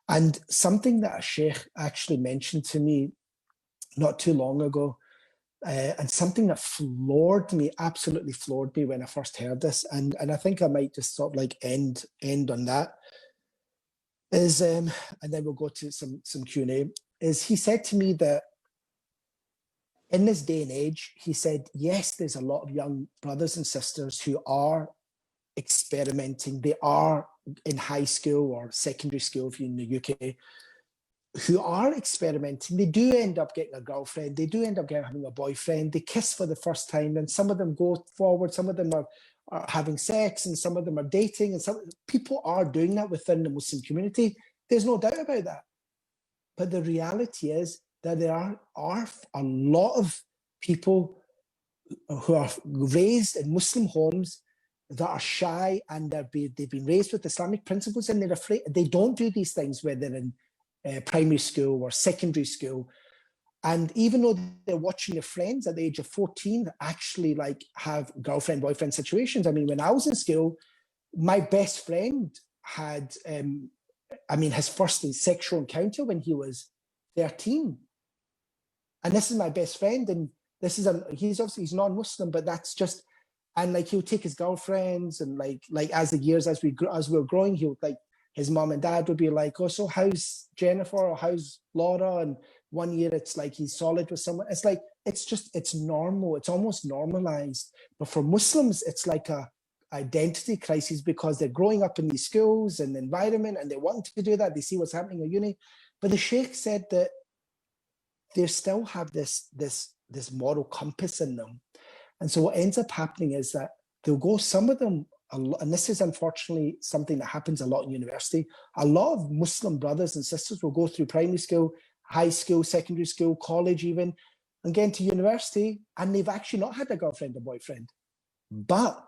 And something that a sheikh actually mentioned to me not too long ago, and something that absolutely floored me when I first heard this, and I think I might just sort of like end on that, is, and then we'll go to some Q&A, is he said to me that in this day and age, he said, yes, there's a lot of young brothers and sisters who are experimenting. They are in high school or secondary school, if you're in the UK, who are experimenting. They do end up getting a girlfriend. They do end up having a boyfriend. They kiss for the first time, and some of them go forward. Some of them are having sex, and some of them are dating, and some people are doing that within the Muslim community. There's no doubt about that. But the reality is that there are a lot of people who are raised in Muslim homes that are shy, and they've been raised with Islamic principles, and they're afraid. They don't do these things when they're in primary school or secondary school. And even though they're watching their friends at the age of 14 actually like have girlfriend, boyfriend situations. I mean, when I was in school, my best friend had, his first sexual encounter when he was 13. And this is my best friend. And he's non-Muslim, but that's just, and like, he'll take his girlfriends, and like as the years, as we were growing, he would like, his mom and dad would be like, oh, so how's Jennifer, or how's Laura? And one year it's like he's solid with someone. It's like, it's normal. It's almost normalized. But for Muslims, it's like a identity crisis, because they're growing up in these schools and the environment, and they want to do that. They see what's happening at uni. But the sheikh said that they still have this moral compass in them. And so what ends up happening is that they'll go, some of them, and this is unfortunately something that happens a lot in university, a lot of Muslim brothers and sisters will go through primary school, high school, secondary school, college even, and get into university, and they've actually not had a girlfriend or boyfriend. But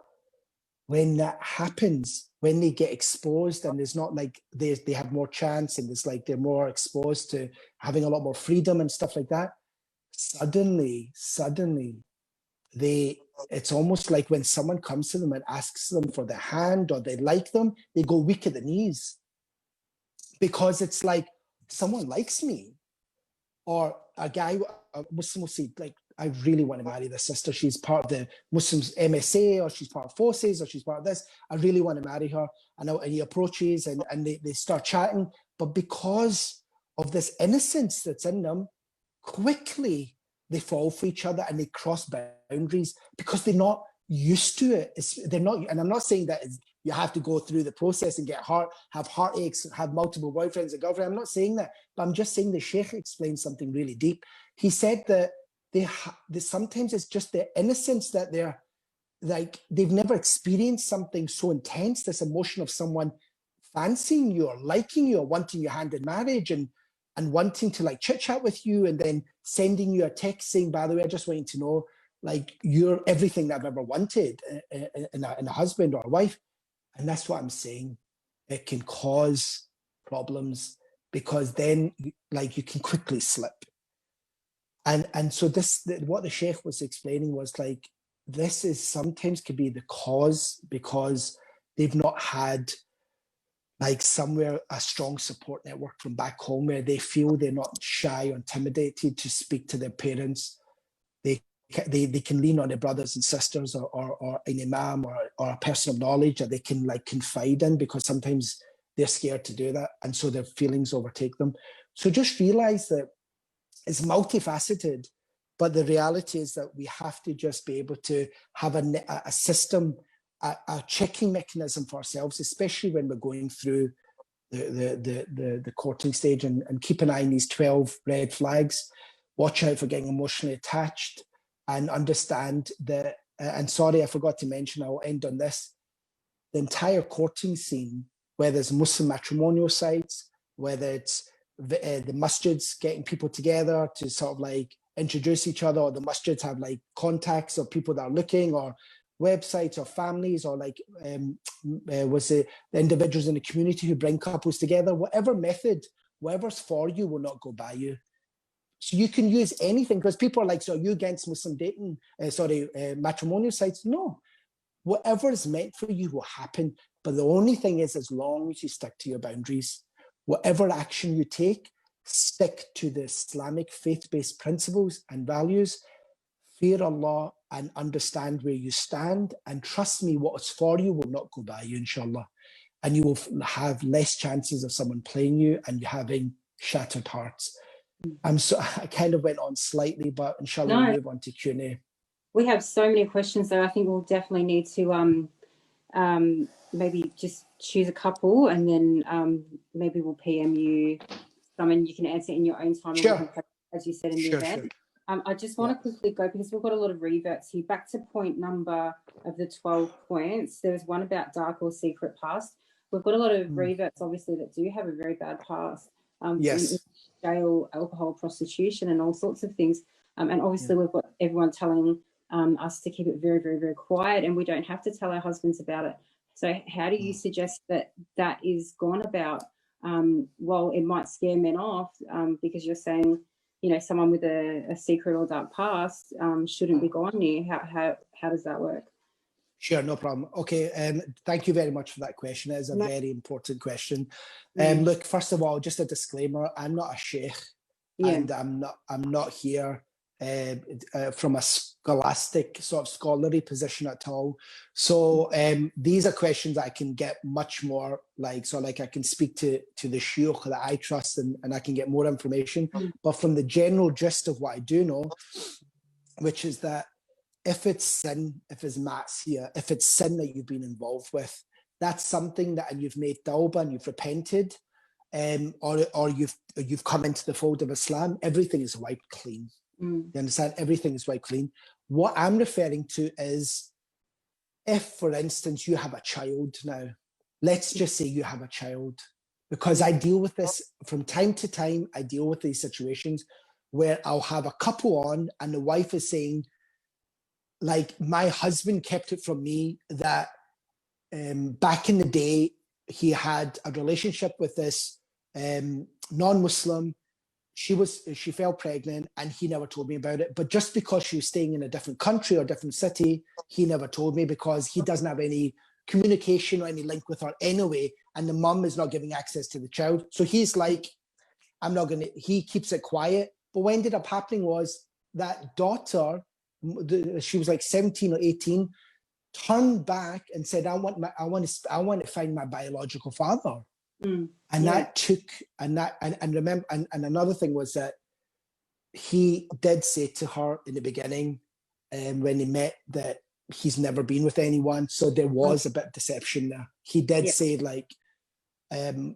when that happens, when they get exposed, and there's not like, they have more chance, and it's like they're more exposed to having a lot more freedom and stuff like that, suddenly, it's almost like when someone comes to them and asks them for their hand, or they like them, they go weak at the knees, because it's like, someone likes me. Or a Muslim will say, like, I really want to marry this sister. She's part of the Muslims MSA, or she's part of forces, or she's part of this. I really want to marry her. And he approaches, and they start chatting. But because of this innocence that's in them, quickly they fall for each other, and they cross boundaries, because they're not used to it. They're not, and I'm not saying that you have to go through the process and have heartaches, have multiple boyfriends and girlfriends. I'm not saying that, but I'm just saying the sheikh explained something really deep. He said that they sometimes it's just their innocence, that they're like, they've never experienced something so intense, this emotion of someone fancying you or liking you or wanting your hand in marriage, and wanting to like chit chat with you, and then sending you a text saying, by the way, I just want you to know, like, you're everything that I've ever wanted in a husband or a wife. And that's what I'm saying. It can cause problems, because then like you can quickly slip. And so what the sheikh was explaining was like, this is sometimes could be the cause, because they've not had like somewhere a strong support network from back home, where they feel they're not shy or intimidated to speak to their parents. They can lean on their brothers and sisters, or an imam, or a person of knowledge that they can like confide in, because sometimes they're scared to do that. And so their feelings overtake them. So just realize that it's multifaceted, but the reality is that we have to just be able to have a system, a checking mechanism for ourselves, especially when we're going through the courting stage, and keep an eye on these 12 red flags. Watch out for getting emotionally attached, and understand that, and sorry, I forgot to mention, I'll end on this, the entire courting scene, whether it's Muslim matrimonial sites, whether it's the masjids getting people together to sort of like introduce each other, or the masjids have like contacts of people that are looking, or websites or families, or like was it the individuals in the community who bring couples together, whatever method, whatever's for you will not go by you. So you can use anything, because people are like, so are you against Muslim dating, matrimonial sites? No, whatever is meant for you will happen. But the only thing is, as long as you stick to your boundaries, whatever action you take, stick to the Islamic faith-based principles and values, fear Allah and understand where you stand, and trust me, what is for you will not go by you, inshallah. And you will have less chances of someone playing you and you having shattered hearts. So I kind of went on slightly, but inshallah we'll move on to Q&A. We have so many questions, though. I think we'll definitely need to maybe just choose a couple, and then maybe we'll PM you some, and you can answer in your own time. Sure. As you said in the event. Sure. I just want to quickly go, because we've got a lot of reverts here. Back to point number of the 12 points. There was one about dark or secret past. We've got a lot of reverts, obviously, that do have a very bad past. Yes. Jail, alcohol, prostitution, and all sorts of things. And obviously, we've got everyone telling us to keep it very, very, very quiet, and we don't have to tell our husbands about it. So how do you suggest that is gone about? Well, it might scare men off, because you're saying, you know, someone with a secret or dark past shouldn't be gone near. How does that work? Sure, no problem. Okay, thank you very much for that question. It is a very important question. Look, first of all, just a disclaimer: I'm not a sheikh, and I'm not here from a scholastic sort of scholarly position at all. So these are questions I can get much more like, so like I can speak to the shiukh that I trust, and I can get more information. But from the general gist of what I do know, which is that if it's sin, if it's ma'siyah, if it's sin that you've been involved with, that's something that, and you've made tawbah and you've repented, or you've come into the fold of Islam, everything is wiped clean. You understand? Everything is wiped clean. What I'm referring to is, if, for instance, you have a child now, let's just say you have a child, because I deal with this from time to time. I deal with these situations where I'll have a couple on, and the wife is saying, like, my husband kept it from me that back in the day, he had a relationship with this non-Muslim. She fell pregnant, and he never told me about it. But just because she was staying in a different country or different city, he never told me, because he doesn't have any communication or any link with her anyway. And the mum is not giving access to the child. So he's like, he keeps it quiet. But what ended up happening was that daughter, she was like 17 or 18, turned back and said, I want to find my biological father. And that took, and remember, and another thing was that he did say to her in the beginning, when they met, that he's never been with anyone. So there was a bit of deception there. He did say, like,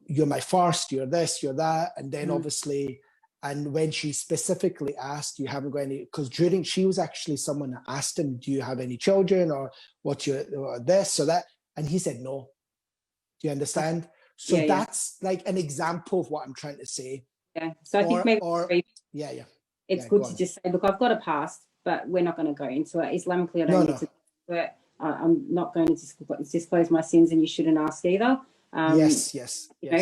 you're my first, you're this, you're that. And then obviously, and when she specifically asked, you haven't got any, because she was actually someone that asked him, do you have any children, or what's your, or this or that? And he said, no. Do you understand? So that's like an example of what I'm trying to say. Yeah. So I think maybe it's good to just say, look, I've got a past, but we're not going to go into it. Islamically, I don't need to do it. I'm not going to disclose my sins, and you shouldn't ask either. Yes. You know,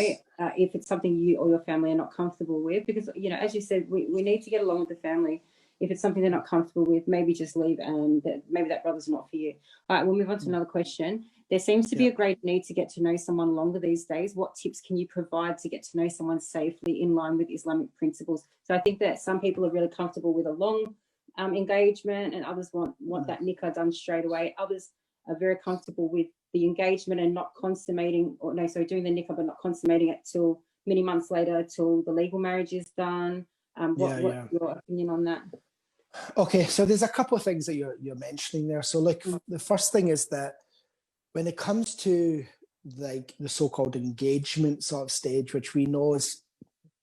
if it's something you or your family are not comfortable with, because, you know, as you said, we need to get along with the family. If it's something they're not comfortable with, maybe just leave, and maybe that brother's not for you. All right, we'll move on to another question. There seems to be a great need to get to know someone longer these days. What tips can you provide to get to know someone safely in line with Islamic principles? So I think that some people are really comfortable with a long engagement, and others want that nikah done straight away. Others are very comfortable with the engagement and not consummating, or no, so doing the nikah but not consummating it till many months later, till the legal marriage is done. What's your opinion on that? Okay, so there's a couple of things that you're mentioning there. So like the first thing is that when it comes to like the so-called engagement sort of stage, which we know is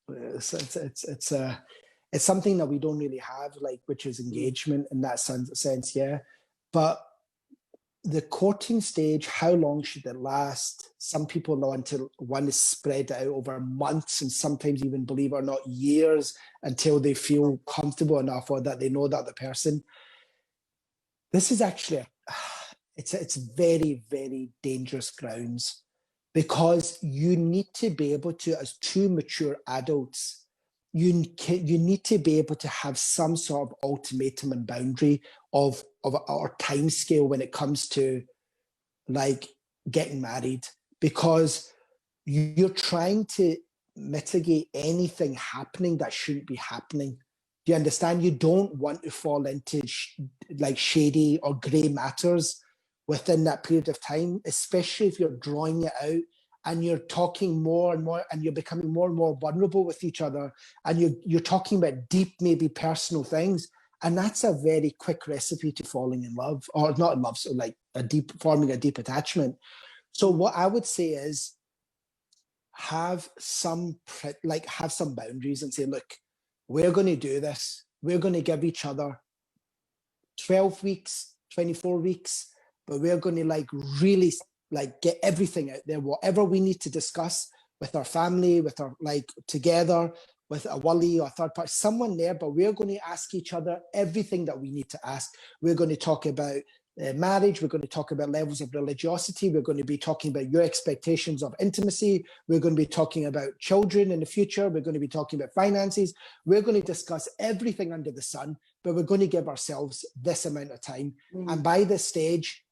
it's something that we don't really have, like, which is engagement in that sense, yeah. But the courting stage, how long should it last? Some people know until one is spread out over months, and sometimes even, believe it or not, years, until they feel comfortable enough or that they know that the person. This is actually it's very, very dangerous grounds, because you need to be able to, as two mature adults, you need to be able to have some sort of ultimatum and boundary of our time scale when it comes to like getting married, because you're trying to mitigate anything happening that shouldn't be happening. Do you understand? You don't want to fall into like shady or grey matters within that period of time, especially if you're drawing it out and you're talking more and more and you're becoming more and more vulnerable with each other, and you're talking about deep, maybe personal things. And that's a very quick recipe to falling in love, or not in love, so like forming a deep attachment. So what I would say is have some boundaries and say, look, we're going to do this. We're going to give each other 12 weeks, 24 weeks, but we're going to like really like get everything out there, whatever we need to discuss with our family, with our like together, with a wali or third party, someone there, but we're going to ask each other everything that we need to ask. We're going to talk about marriage. We're going to talk about levels of religiosity. We're going to be talking about your expectations of intimacy. We're going to be talking about children in the future. We're going to be talking about finances. We're going to discuss everything under the sun, but we're going to give ourselves this amount of time. And by this stage,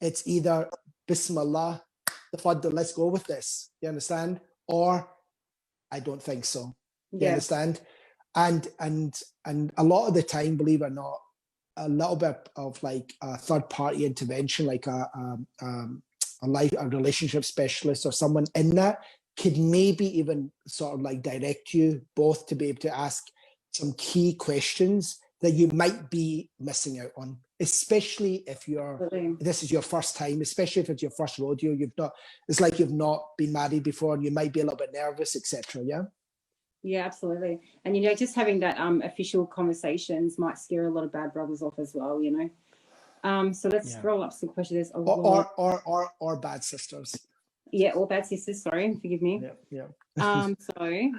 it's either Bismillah, let's go with this. You understand? Or I don't think so. You understand? And a lot of the time, believe it or not, a little bit of like a third party intervention, like a relationship specialist or someone in that, could maybe even sort of like direct you both to be able to ask some key questions that you might be missing out on, especially if this is your first time, especially if it's your first rodeo. It's like you've not been married before and you might be a little bit nervous, etc. Yeah, absolutely. And, just having that official conversations might scare a lot of bad brothers off as well, So let's roll up some questions. Or bad sisters. Yeah, or bad sisters. Sorry, forgive me. Yeah. So,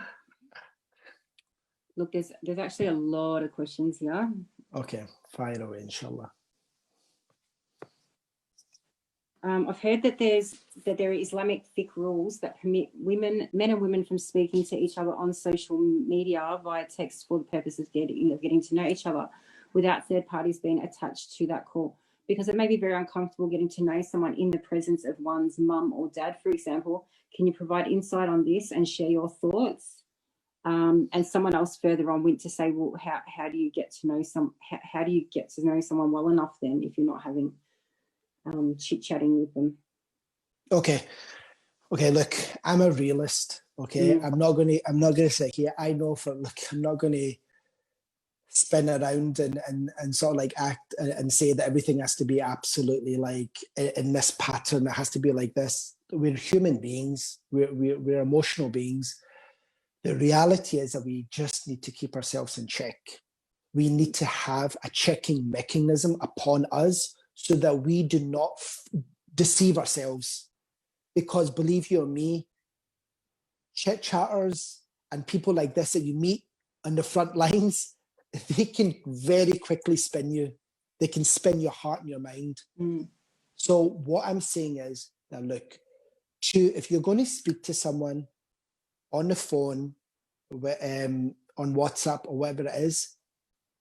look, there's actually a lot of questions here. Okay, fire away, inshallah. I've heard that there are Islamic fiqh rules that permit men and women from speaking to each other on social media via text for the purpose of getting to know each other without third parties being attached to that call. Because it may be very uncomfortable getting to know someone in the presence of one's mum or dad, for example. Can you provide insight on this and share your thoughts? And someone else further on went to say, well, how do you get to know someone well enough then if you're not having chit-chatting with them? Okay, look, I'm a realist. I'm not gonna sit here. I know I'm not gonna spin around and sort of like act and say that everything has to be absolutely like in this pattern. It has to be like this. We're human beings. We're emotional beings. The reality is that we just need to keep ourselves in check. We need to have a checking mechanism upon us so that we do not deceive ourselves. Because believe you or me, chit-chatters and people like this that you meet on the front lines, they can very quickly spin you. They can spin your heart and your mind. So what I'm saying is that, look, if you're going to speak to someone on the phone, on WhatsApp or whatever it is,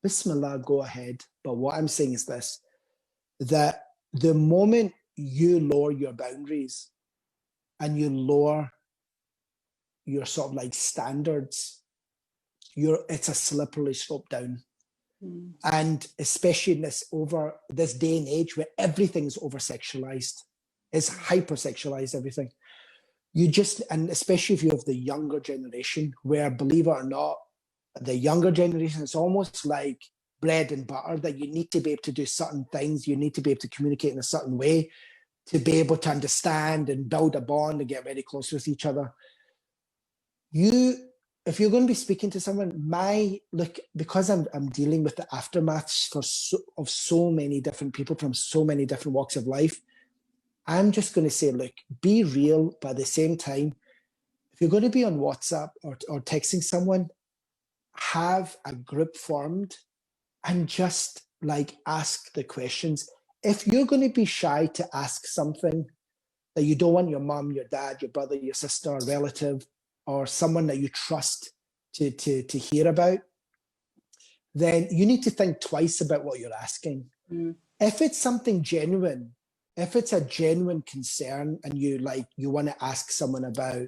Bismillah, go ahead. But what I'm saying is this, that the moment you lower your boundaries and you lower your sort of like standards, it's a slippery slope down. And especially in this day and age where everything's over-sexualized, it's hyper-sexualized, everything. And especially if you have the younger generation, where, believe it or not, the younger generation, it's almost like bread and butter, that you need to be able to do certain things, you need to be able to communicate in a certain way to be able to understand and build a bond and get very close with each other. If you're going to be speaking to someone, because I'm dealing with the aftermaths of so many different people from so many different walks of life, I'm just going to say, look, be real, but at the same time, if you're going to be on WhatsApp or texting someone, have a group formed and just like ask the questions. If you're going to be shy to ask something that you don't want your mom, your dad, your brother, your sister, a relative, or someone that you trust to hear about, then you need to think twice about what you're asking. If it's something genuine, if it's a genuine concern and you want to ask someone about,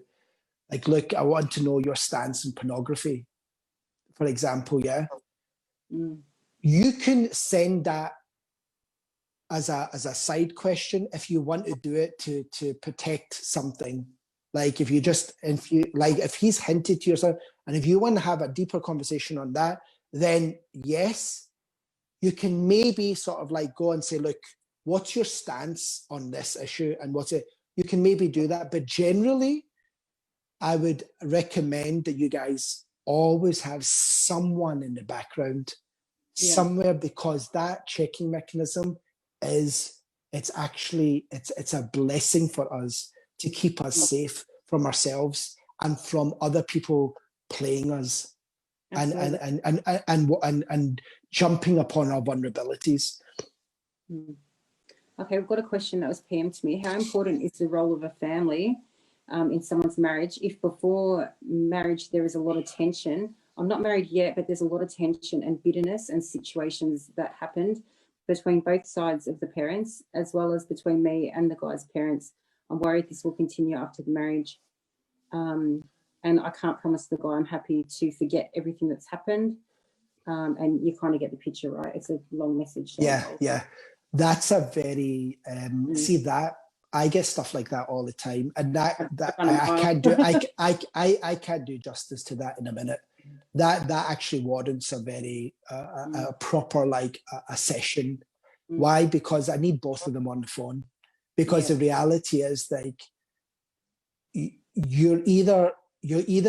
like, look, I want to know your stance on pornography, for example, yeah, you can send that as a side question if you want to do it to protect something. Like if he's hinted to yourself, and if you want to have a deeper conversation on that, then yes, you can maybe sort of like go and say, look, what's your stance on this issue, and you can maybe do that. But generally, I would recommend that you guys always have someone in the background somewhere, because that checking mechanism it's a blessing for us to keep us safe from ourselves and from other people playing us and jumping upon our vulnerabilities. Okay, we've got a question that was PM'd to me. How important is the role of a family in someone's marriage if before marriage there is a lot of tension? I'm not married yet, but there's a lot of tension and bitterness and situations that happened between both sides of the parents, as well as between me and the guy's parents. I'm worried this will continue after the marriage. And I can't promise the guy I'm happy to forget everything that's happened. And you kind of get the picture, right? It's a long message. Yeah. That's a very, see that, I get stuff like that all the time. And that I can't do justice to that in a minute. That actually warrants a very a proper a session. Why? Because I need both of them on the phone. Because the reality is, like, you're either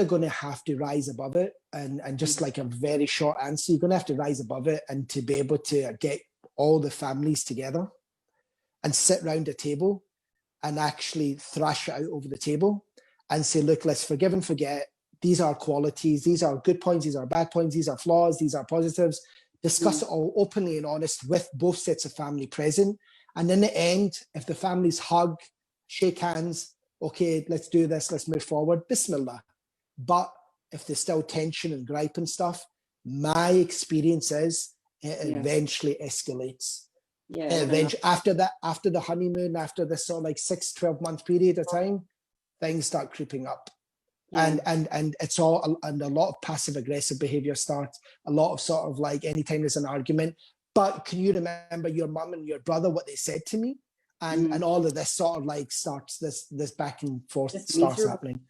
going to have to rise above it, and just like a very short answer, you're going to have to rise above it and to be able to get all the families together and sit around a table and actually thrash out over the table and say, look, let's forgive and forget. These are qualities, these are good points, these are bad points, these are flaws, these are positives. Discuss it all openly and honest with both sets of family present. And in the end, if the families hug, shake hands, okay, let's do this, let's move forward, bismillah. But if there's still tension and gripe and stuff, my experience is it eventually escalates. Eventually, after the honeymoon, after this sort of like 6-12 month period of time, things start creeping up. And it's all, and a lot of passive aggressive behavior starts, a lot of sort of like anytime there's an argument, but can you remember your mum and your brother, what they said to me? And all of this sort of like starts, this back and forth starts happening.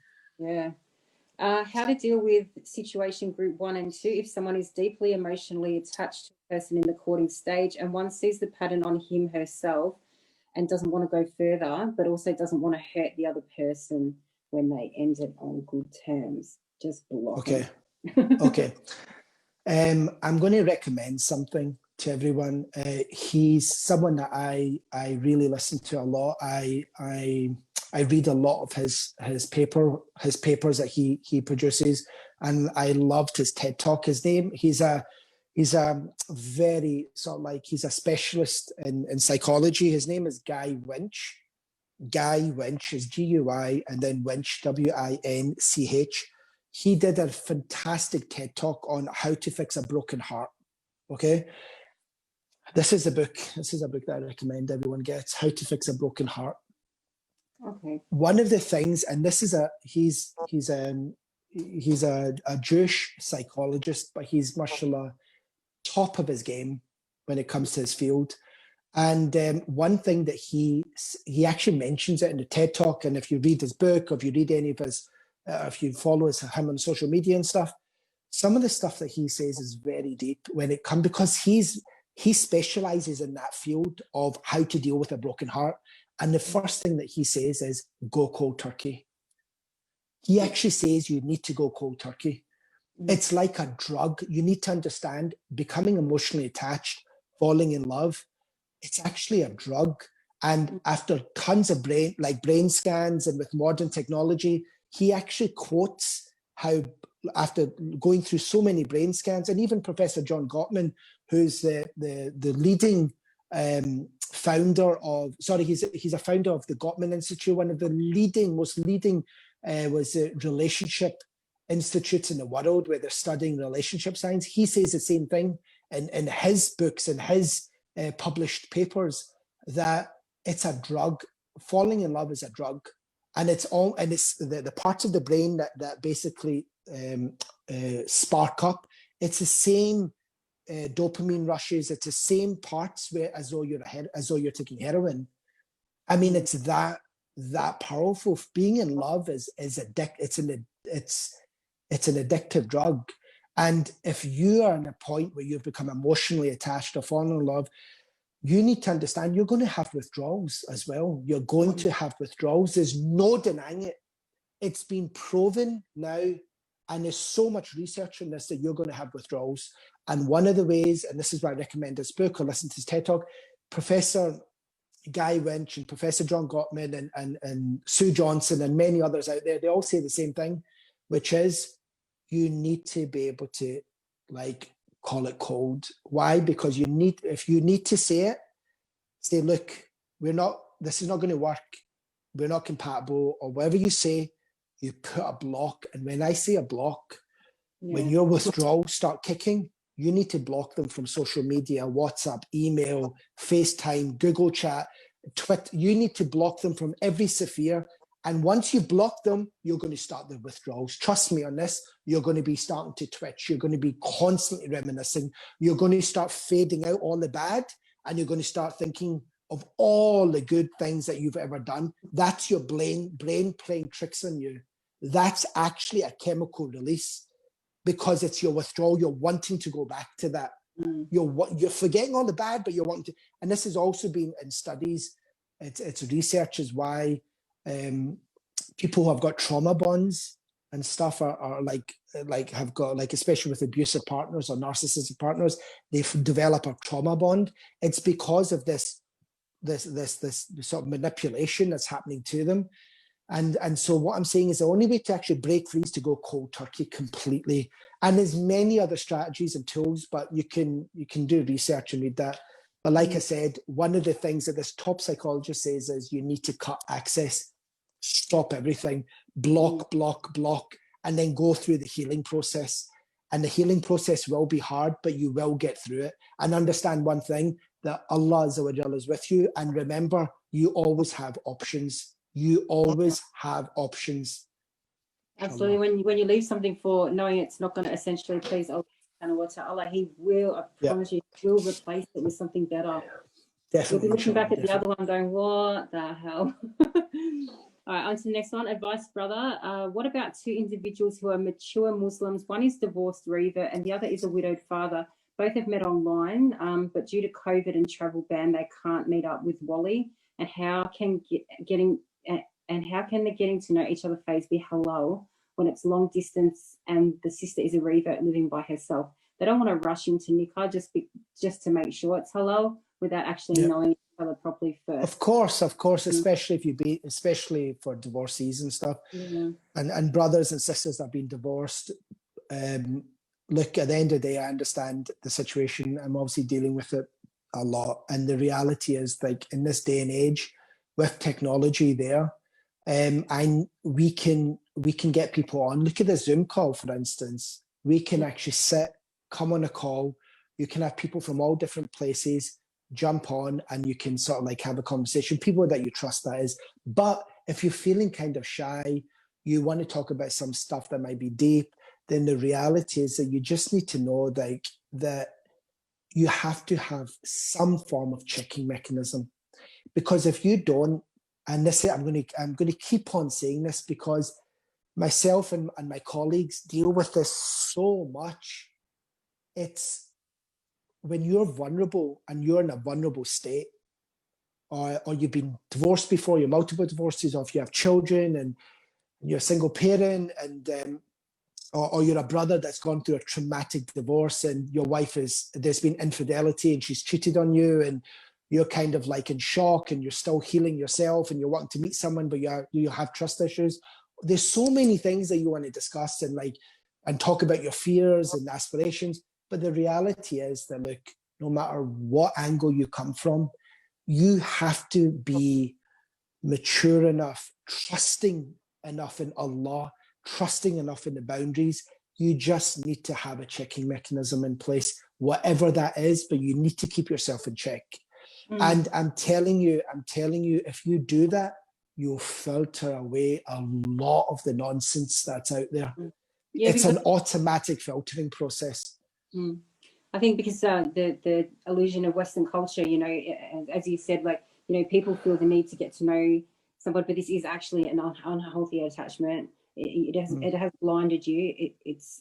How to deal with situation group 1 and 2 if someone is deeply emotionally attached to a person in the courting stage and one sees the pattern on him herself and doesn't want to go further, but also doesn't want to hurt the other person when they end it on good terms. Just block it. Okay. I'm going to recommend something to everyone. He's someone that I really listen to a lot. I read a lot of his papers that he produces, and I loved his TED Talk. He's a very sort of like, he's a specialist in psychology. His name is Guy Winch. Guy Winch is G-U-I and then Winch, W-I-N-C-H. He did a fantastic TED Talk on how to fix a broken heart. Okay. This is a book that I recommend everyone gets, How to Fix a Broken Heart. Okay. One of the things, and this is he's a Jewish psychologist, but he's mashallah top of his game when it comes to his field. And one thing that he actually mentions it in the TED Talk, and if you read his book, or if you read any of his, if you follow him on social media and stuff, some of the stuff that he says is very deep when it comes, because he specializes in that field of how to deal with a broken heart. And the first thing that he says is go cold turkey. He actually says you need to go cold turkey. It's like a drug. You need to understand becoming emotionally attached, falling in love. It's actually a drug. And after tons of brain scans and with modern technology, he actually quotes how after going through so many brain scans, and even Professor John Gottman, who's the leading founder of, he's a founder of the Gottman Institute, one of the most leading was a relationship institutes in the world where they're studying relationship science. He says the same thing in his books and his published papers, that it's a drug. Falling in love is a drug, and it's the parts of the brain that basically spark up. It's the same dopamine rushes. It's the same parts where as though you're taking heroin. I mean, it's that powerful. Being in love is it's an addictive drug. And if you are in a point where you've become emotionally attached or fallen in love, you need to understand you're going to have withdrawals as well. You're going to have withdrawals. There's no denying it. It's been proven now, and there's so much research on this, that you're going to have withdrawals. And one of the ways, and this is why I recommend this book or listen to his TED Talk, Professor Guy Winch and Professor John Gottman and Sue Johnson and many others out there, they all say the same thing, which is you need to be able to call it cold. Why? Because if you need to say it, say, look, this is not going to work. We're not compatible, or whatever you say, you put a block. And when I say a block, when your withdrawals start kicking, you need to block them from social media, WhatsApp, email, FaceTime, Google Chat, Twitter. You need to block them from every sphere. And once you block them, you're going to start the withdrawals. Trust me on this. You're going to be starting to twitch. You're going to be constantly reminiscing. You're going to start fading out all the bad, and you're going to start thinking of all the good things that you've ever done. That's your brain playing tricks on you. That's actually a chemical release, because it's your withdrawal. You're wanting to go back to that. You're forgetting all the bad, but you're wanting to. And this has also been in studies. It's research is why people who have got trauma bonds and stuff are have got especially with abusive partners or narcissistic partners, they develop a trauma bond. It's because of this sort of manipulation that's happening to them. And so what I'm saying is the only way to actually break free is to go cold turkey completely. And there's many other strategies and tools, but you can do research and read that. But like I said, one of the things that this top psychologist says is you need to cut access, stop everything, block, and then go through the healing process. And the healing process will be hard, but you will get through it. And understand one thing, that Allah is with you. And remember, you always have options. You always have options. Absolutely. When you leave something for knowing it's not going to essentially please Allah, Allah, He will, I promise you, will replace it with something better. Definitely. You'll be looking back at the other one going, what the hell? All right, on to the next one. Advice, brother. What about two individuals who are mature Muslims? One is divorced revert and the other is a widowed father. Both have met online, but due to COVID and travel ban, they can't meet up with Wally. And how can getting to know each other phase be halal when it's long distance and the sister is a revert living by herself? They don't want to rush into nikah just to make sure it's halal without actually knowing each other properly first. Of course, especially for divorcees and stuff, and brothers and sisters that have been divorced. Look, at the end of the day, I understand the situation. I'm obviously dealing with it a lot, and the reality is, in this day and age, with technology there, and we can get people on. Look at the Zoom call, for instance. We can actually come on a call. You can have people from all different places jump on, and you can sort of have a conversation. People that you trust, that is. But if you're feeling kind of shy, you want to talk about some stuff that might be deep, then the reality is that you just need to know that you have to have some form of checking mechanism, because if you don't, and this, I'm going to keep on saying this because myself and my colleagues deal with this so much. It's when you're vulnerable and you're in a vulnerable state, or you've been divorced before, you're multiple divorces, or if you have children and you're a single parent, and or you're a brother that's gone through a traumatic divorce, and your wife there's been infidelity and she's cheated on you, and you're kind of like in shock, and you're still healing yourself, and you're wanting to meet someone, but you have trust issues. There's so many things that you want to discuss and talk about your fears and aspirations. But the reality is that, look, no matter what angle you come from, you have to be mature enough, trusting enough in Allah, trusting enough in the boundaries. You just need to have a checking mechanism in place, whatever that is, but you need to keep yourself in check. And I'm telling you, if you do that, you'll filter away a lot of the nonsense that's out there. Yeah, it's an automatic filtering process. I think because the illusion of Western culture, you know, as you said, like, you know, people feel the need to get to know somebody, but this is actually an unhealthy attachment. It has blinded you.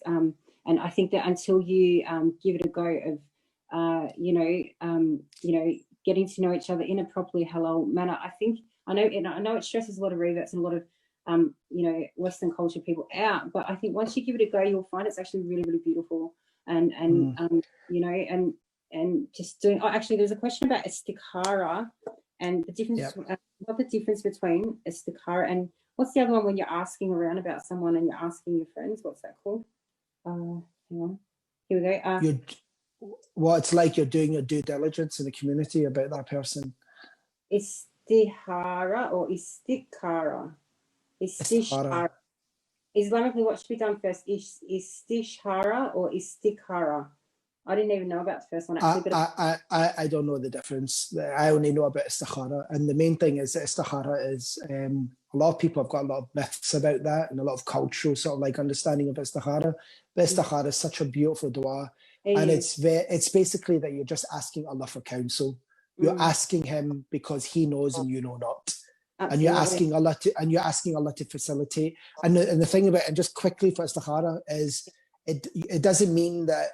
And I think that until you give it a go of, you know, getting to know each other in a properly halal manner, I know it stresses a lot of reverts and a lot of you know, Western culture people out, but I think once you give it a go, you'll find it's actually really, really beautiful. And you know, and just doing. Oh, actually, there's a question about istikhara and the difference. What the difference between istikhara and what's the other one when you're asking around about someone and you're asking your friends? What's that called? Hang on. Here we go. Well, it's like you're doing your due diligence in the community about that person. Istihara or istikhara? Istishara. Islamically, what should be done first? Istishara or istikhara? I didn't even know about the first one actually. I don't know the difference. I only know about istikhara, and the main thing is that istikhara is a lot of people have got a lot of myths about that and a lot of cultural sort of like understanding of istikhara. But istikhara is such a beautiful dua, and it's basically that you're just asking Allah for counsel. You're asking Him because He knows and you know not. Absolutely. And you're asking Allah to facilitate. And the thing about it, and just quickly for istikhara, is it doesn't mean that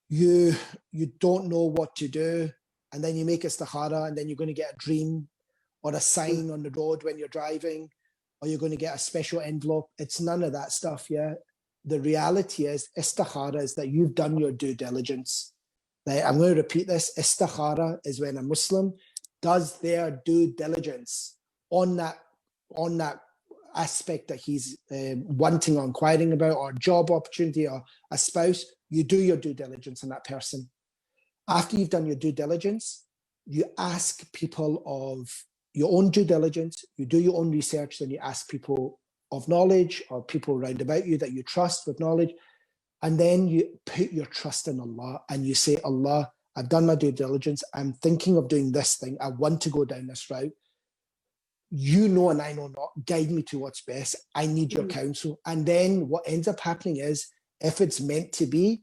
you don't know what to do, and then you make istikhara, and then you're going to get a dream or a sign on the road when you're driving, or you're going to get a special envelope. It's none of that stuff. Yeah, the reality is istikhara is that you've done your due diligence. Like, I'm going to repeat this: istikhara is when a Muslim does their due diligence on that aspect that he's wanting or inquiring about, or a job opportunity or a spouse. You do your due diligence on that person. After you've done your due diligence, you ask people of your own due diligence, you do your own research, then you ask people of knowledge or people around about you that you trust with knowledge, and then you put your trust in Allah and you say, Allah, I've done my due diligence. I'm thinking of doing this thing. I want to go down this route. You know, and I know not. Guide me to what's best. I need your counsel. And then what ends up happening is, if it's meant to be,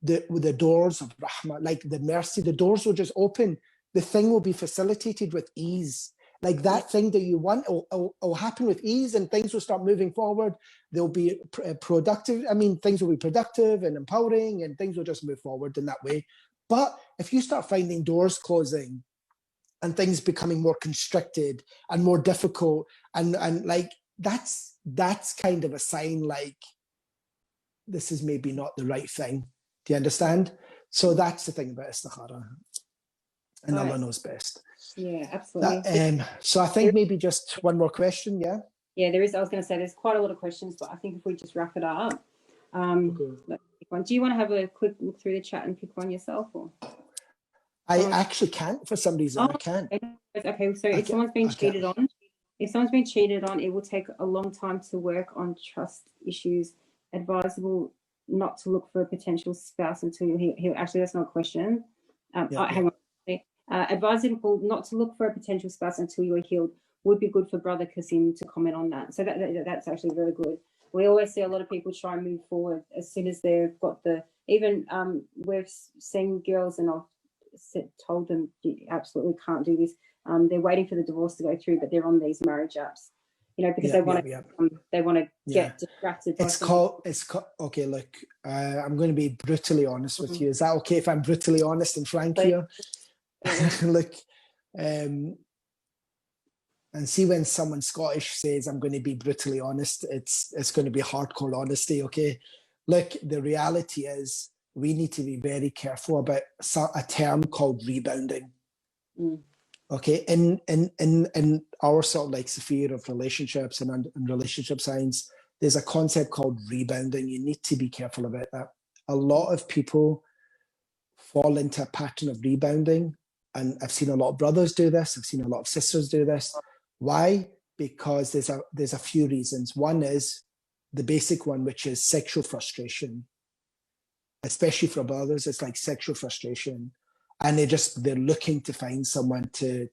the doors of rahmah, like the mercy, the doors will just open. The thing will be facilitated with ease. Like that thing that you want will happen with ease, and things will start moving forward. They'll be productive. I mean, things will be productive and empowering, and things will just move forward in that way. But if you start finding doors closing and things becoming more constricted and more difficult, and like that's kind of a sign like this is maybe not the right thing. Do you understand? So that's the thing about istikhara, and Allah knows best. Yeah, absolutely. So I think maybe just one more question. Yeah, there is. I was going to say there's quite a lot of questions, but I think if we just wrap it up. Do you want to have a quick look through the chat and pick one yourself? Or I actually can't. For some reason, I can't. Okay, so if someone's been cheated on, it will take a long time to work on trust issues. Advisable not to look for a potential spouse until he actually, that's not a question. Hang on. Advisable not to look for a potential spouse until you are healed. Would be good for Brother Qasim to comment on that. So that's actually very good. We always see a lot of people try and move forward as soon as they've got the even we've seen girls, and I've told them, you absolutely can't do this. They're waiting for the divorce to go through, but they're on these marriage apps, you know, because they want to get distracted. It's called, okay, look, I'm going to be brutally honest with you. Is that okay if I'm brutally honest and frank here? Look, and see, when someone Scottish says I'm going to be brutally honest, it's going to be hardcore honesty, okay? Look, the reality is we need to be very careful about a term called rebounding. Okay, in our sort of like sphere of relationships and relationship science, there's a concept called rebounding. You need to be careful about that. A lot of people fall into a pattern of rebounding, and I've seen a lot of brothers do this. I've seen a lot of sisters do this. Why? Because there's a few reasons. One is the basic one, which is sexual frustration. Especially for brothers, it's like sexual frustration. And they're looking to find someone to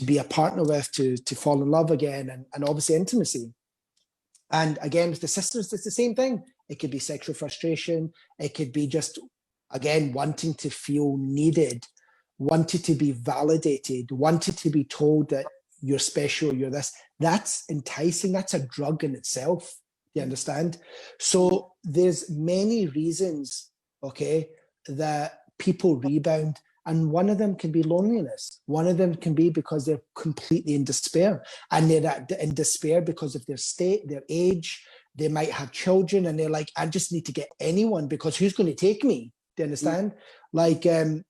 be a partner with, to fall in love again, and obviously intimacy. And again, with the sisters, it's the same thing. It could be sexual frustration. It could be just, again, wanting to feel needed, wanted to be validated, wanted to be told that you're special, you're this. That's enticing. That's a drug in itself. You understand? So there's many reasons, okay, that people rebound. And one of them can be loneliness. One of them can be because they're completely in despair. And they're in despair because of their state, their age. They might have children and they're like, I just need to get anyone because who's going to take me? Do you understand? Like, and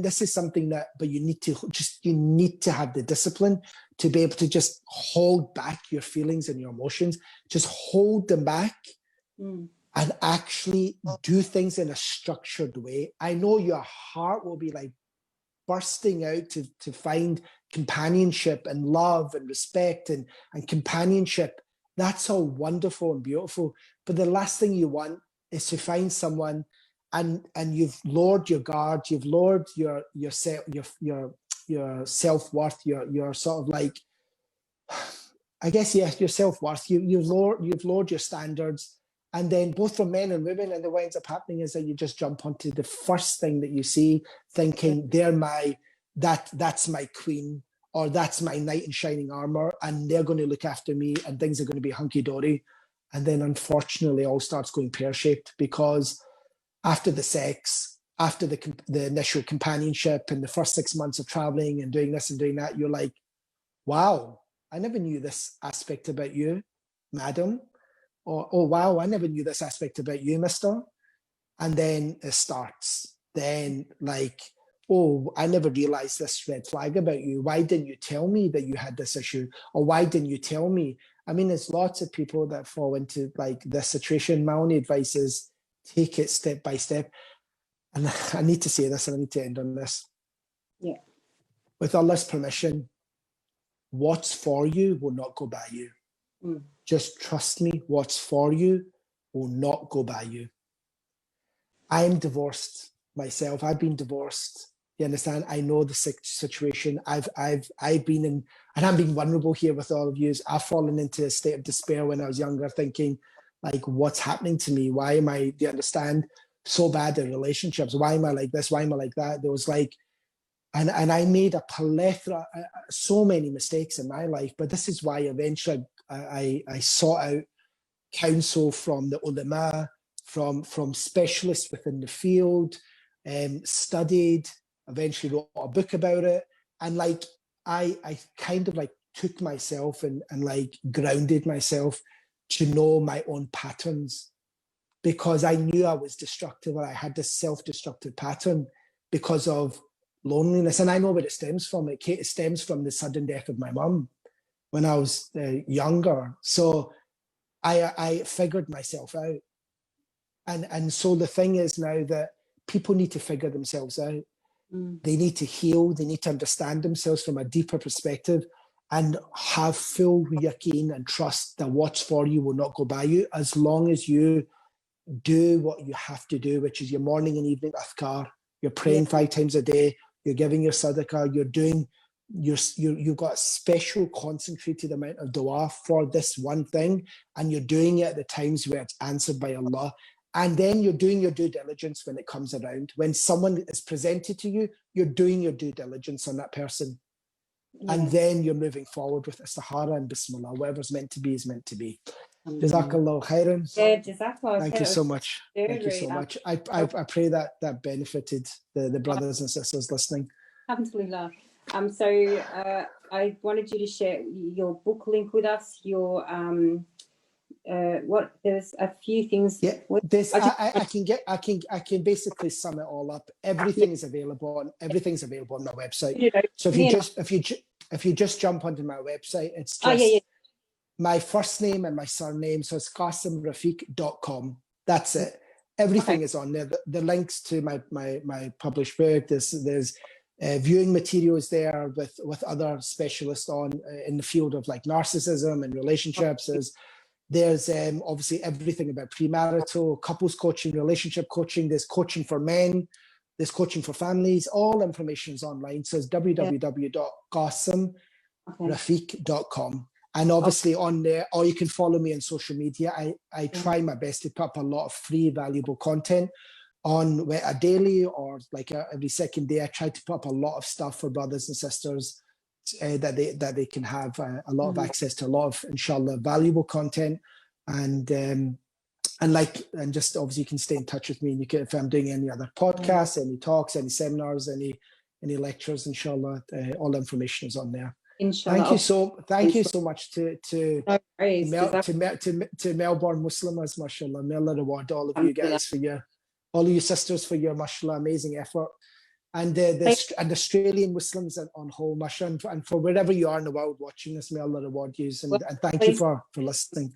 this is something that, but you need to have the discipline to be able to just hold back your feelings and your emotions, just hold them back and actually do things in a structured way. I know your heart will be like bursting out to find companionship and love and respect and companionship. That's all wonderful and beautiful. But the last thing you want is to find someone and you've lowered your guard, you've lowered your self-worth, your sort of like, I guess, yes, your self-worth. You've lowered your standards. And then both for men and women, and what ends up happening is that you just jump onto the first thing that you see, thinking that's my queen, or that's my knight in shining armor, and they're going to look after me, and things are going to be hunky-dory. And then unfortunately, all starts going pear-shaped, because after the sex, after the initial companionship and the first 6 months of traveling and doing this and doing that, you're like, wow, I never knew this aspect about you, madam. Or, oh, wow, I never knew this aspect about you, mister. And then it starts. Then like, oh, I never realized this red flag about you. Why didn't you tell me that you had this issue? Or why didn't you tell me? I mean, there's lots of people that fall into like this situation. My only advice is take it step by step. And I need to say this, and I need to end on this. Yeah. With Allah's permission, what's for you will not go by you. Just trust me, what's for you will not go by you. I'm divorced myself. I've been divorced. You understand? I know the situation. I've been in, and I'm being vulnerable here with all of you. I've fallen into a state of despair when I was younger, thinking, like, what's happening to me? Why am I, do you understand, so bad in relationships? Why am I like this? Why am I like that? There was like, and I made a plethora, so many mistakes in my life. But this is why eventually I sought out counsel from the ulama, from specialists within the field, studied, eventually wrote a book about it. And like, I kind of like took myself and like grounded myself to know my own patterns, because I knew I was destructive, or I had this self-destructive pattern because of loneliness. And I know where it stems from. It stems from the sudden death of my mum when I was younger. So I figured myself out. And so the thing is now that people need to figure themselves out. They need to heal. They need to understand themselves from a deeper perspective and have full yaqeen and trust that what's for you will not go by you, as long as you do what you have to do, which is your morning and evening adhkar. You're praying 5 times a day. You're giving your sadaqah. You're doing you've got a special concentrated amount of dua for this one thing, and you're doing it at the times where it's answered by Allah. And then you're doing your due diligence when it comes around. When someone is presented to you, you're doing your due diligence on that person. Yeah. And then you're moving forward with istihara and bismillah. Whatever's meant to be is meant to be. Jazakallah khairan. Yeah, jazakallah. Thank you so much. Thank you so much. I pray that benefited the brothers and sisters listening. Alhamdulillah. So I wanted you to share your book link with us, your there's a few things. Yeah, I can basically sum it all up. Everything is available on my website. So if you just jump onto my website, it's just my first name and my surname. So it's QasimRafique.com. That's it. Everything is on there. The links to my published book. There's viewing materials there with other specialists in the field of like narcissism and relationships. There's obviously everything about premarital, couples coaching, relationship coaching. There's coaching for men. There's coaching for families. All information is online. So it's www.QasimRafique.com. And obviously on there, or you can follow me on social media. I try my best to put up a lot of free, valuable content on a daily or like every second day. I try to put up a lot of stuff for brothers and sisters that they can have a lot of access to a lot of, inshallah, valuable content. And just obviously you can stay in touch with me. And you can, if I'm doing any other podcasts, any talks, any seminars, any lectures, inshallah, all the information is on there. Inshallah. Thank you so much to Melbourne Muslimahs, mashallah. May Allah reward all of you guys all of you sisters for your mashallah amazing effort. And the Australian Muslims on whole, mashallah, and for wherever you are in the world watching this, may Allah reward you. And thank you for listening.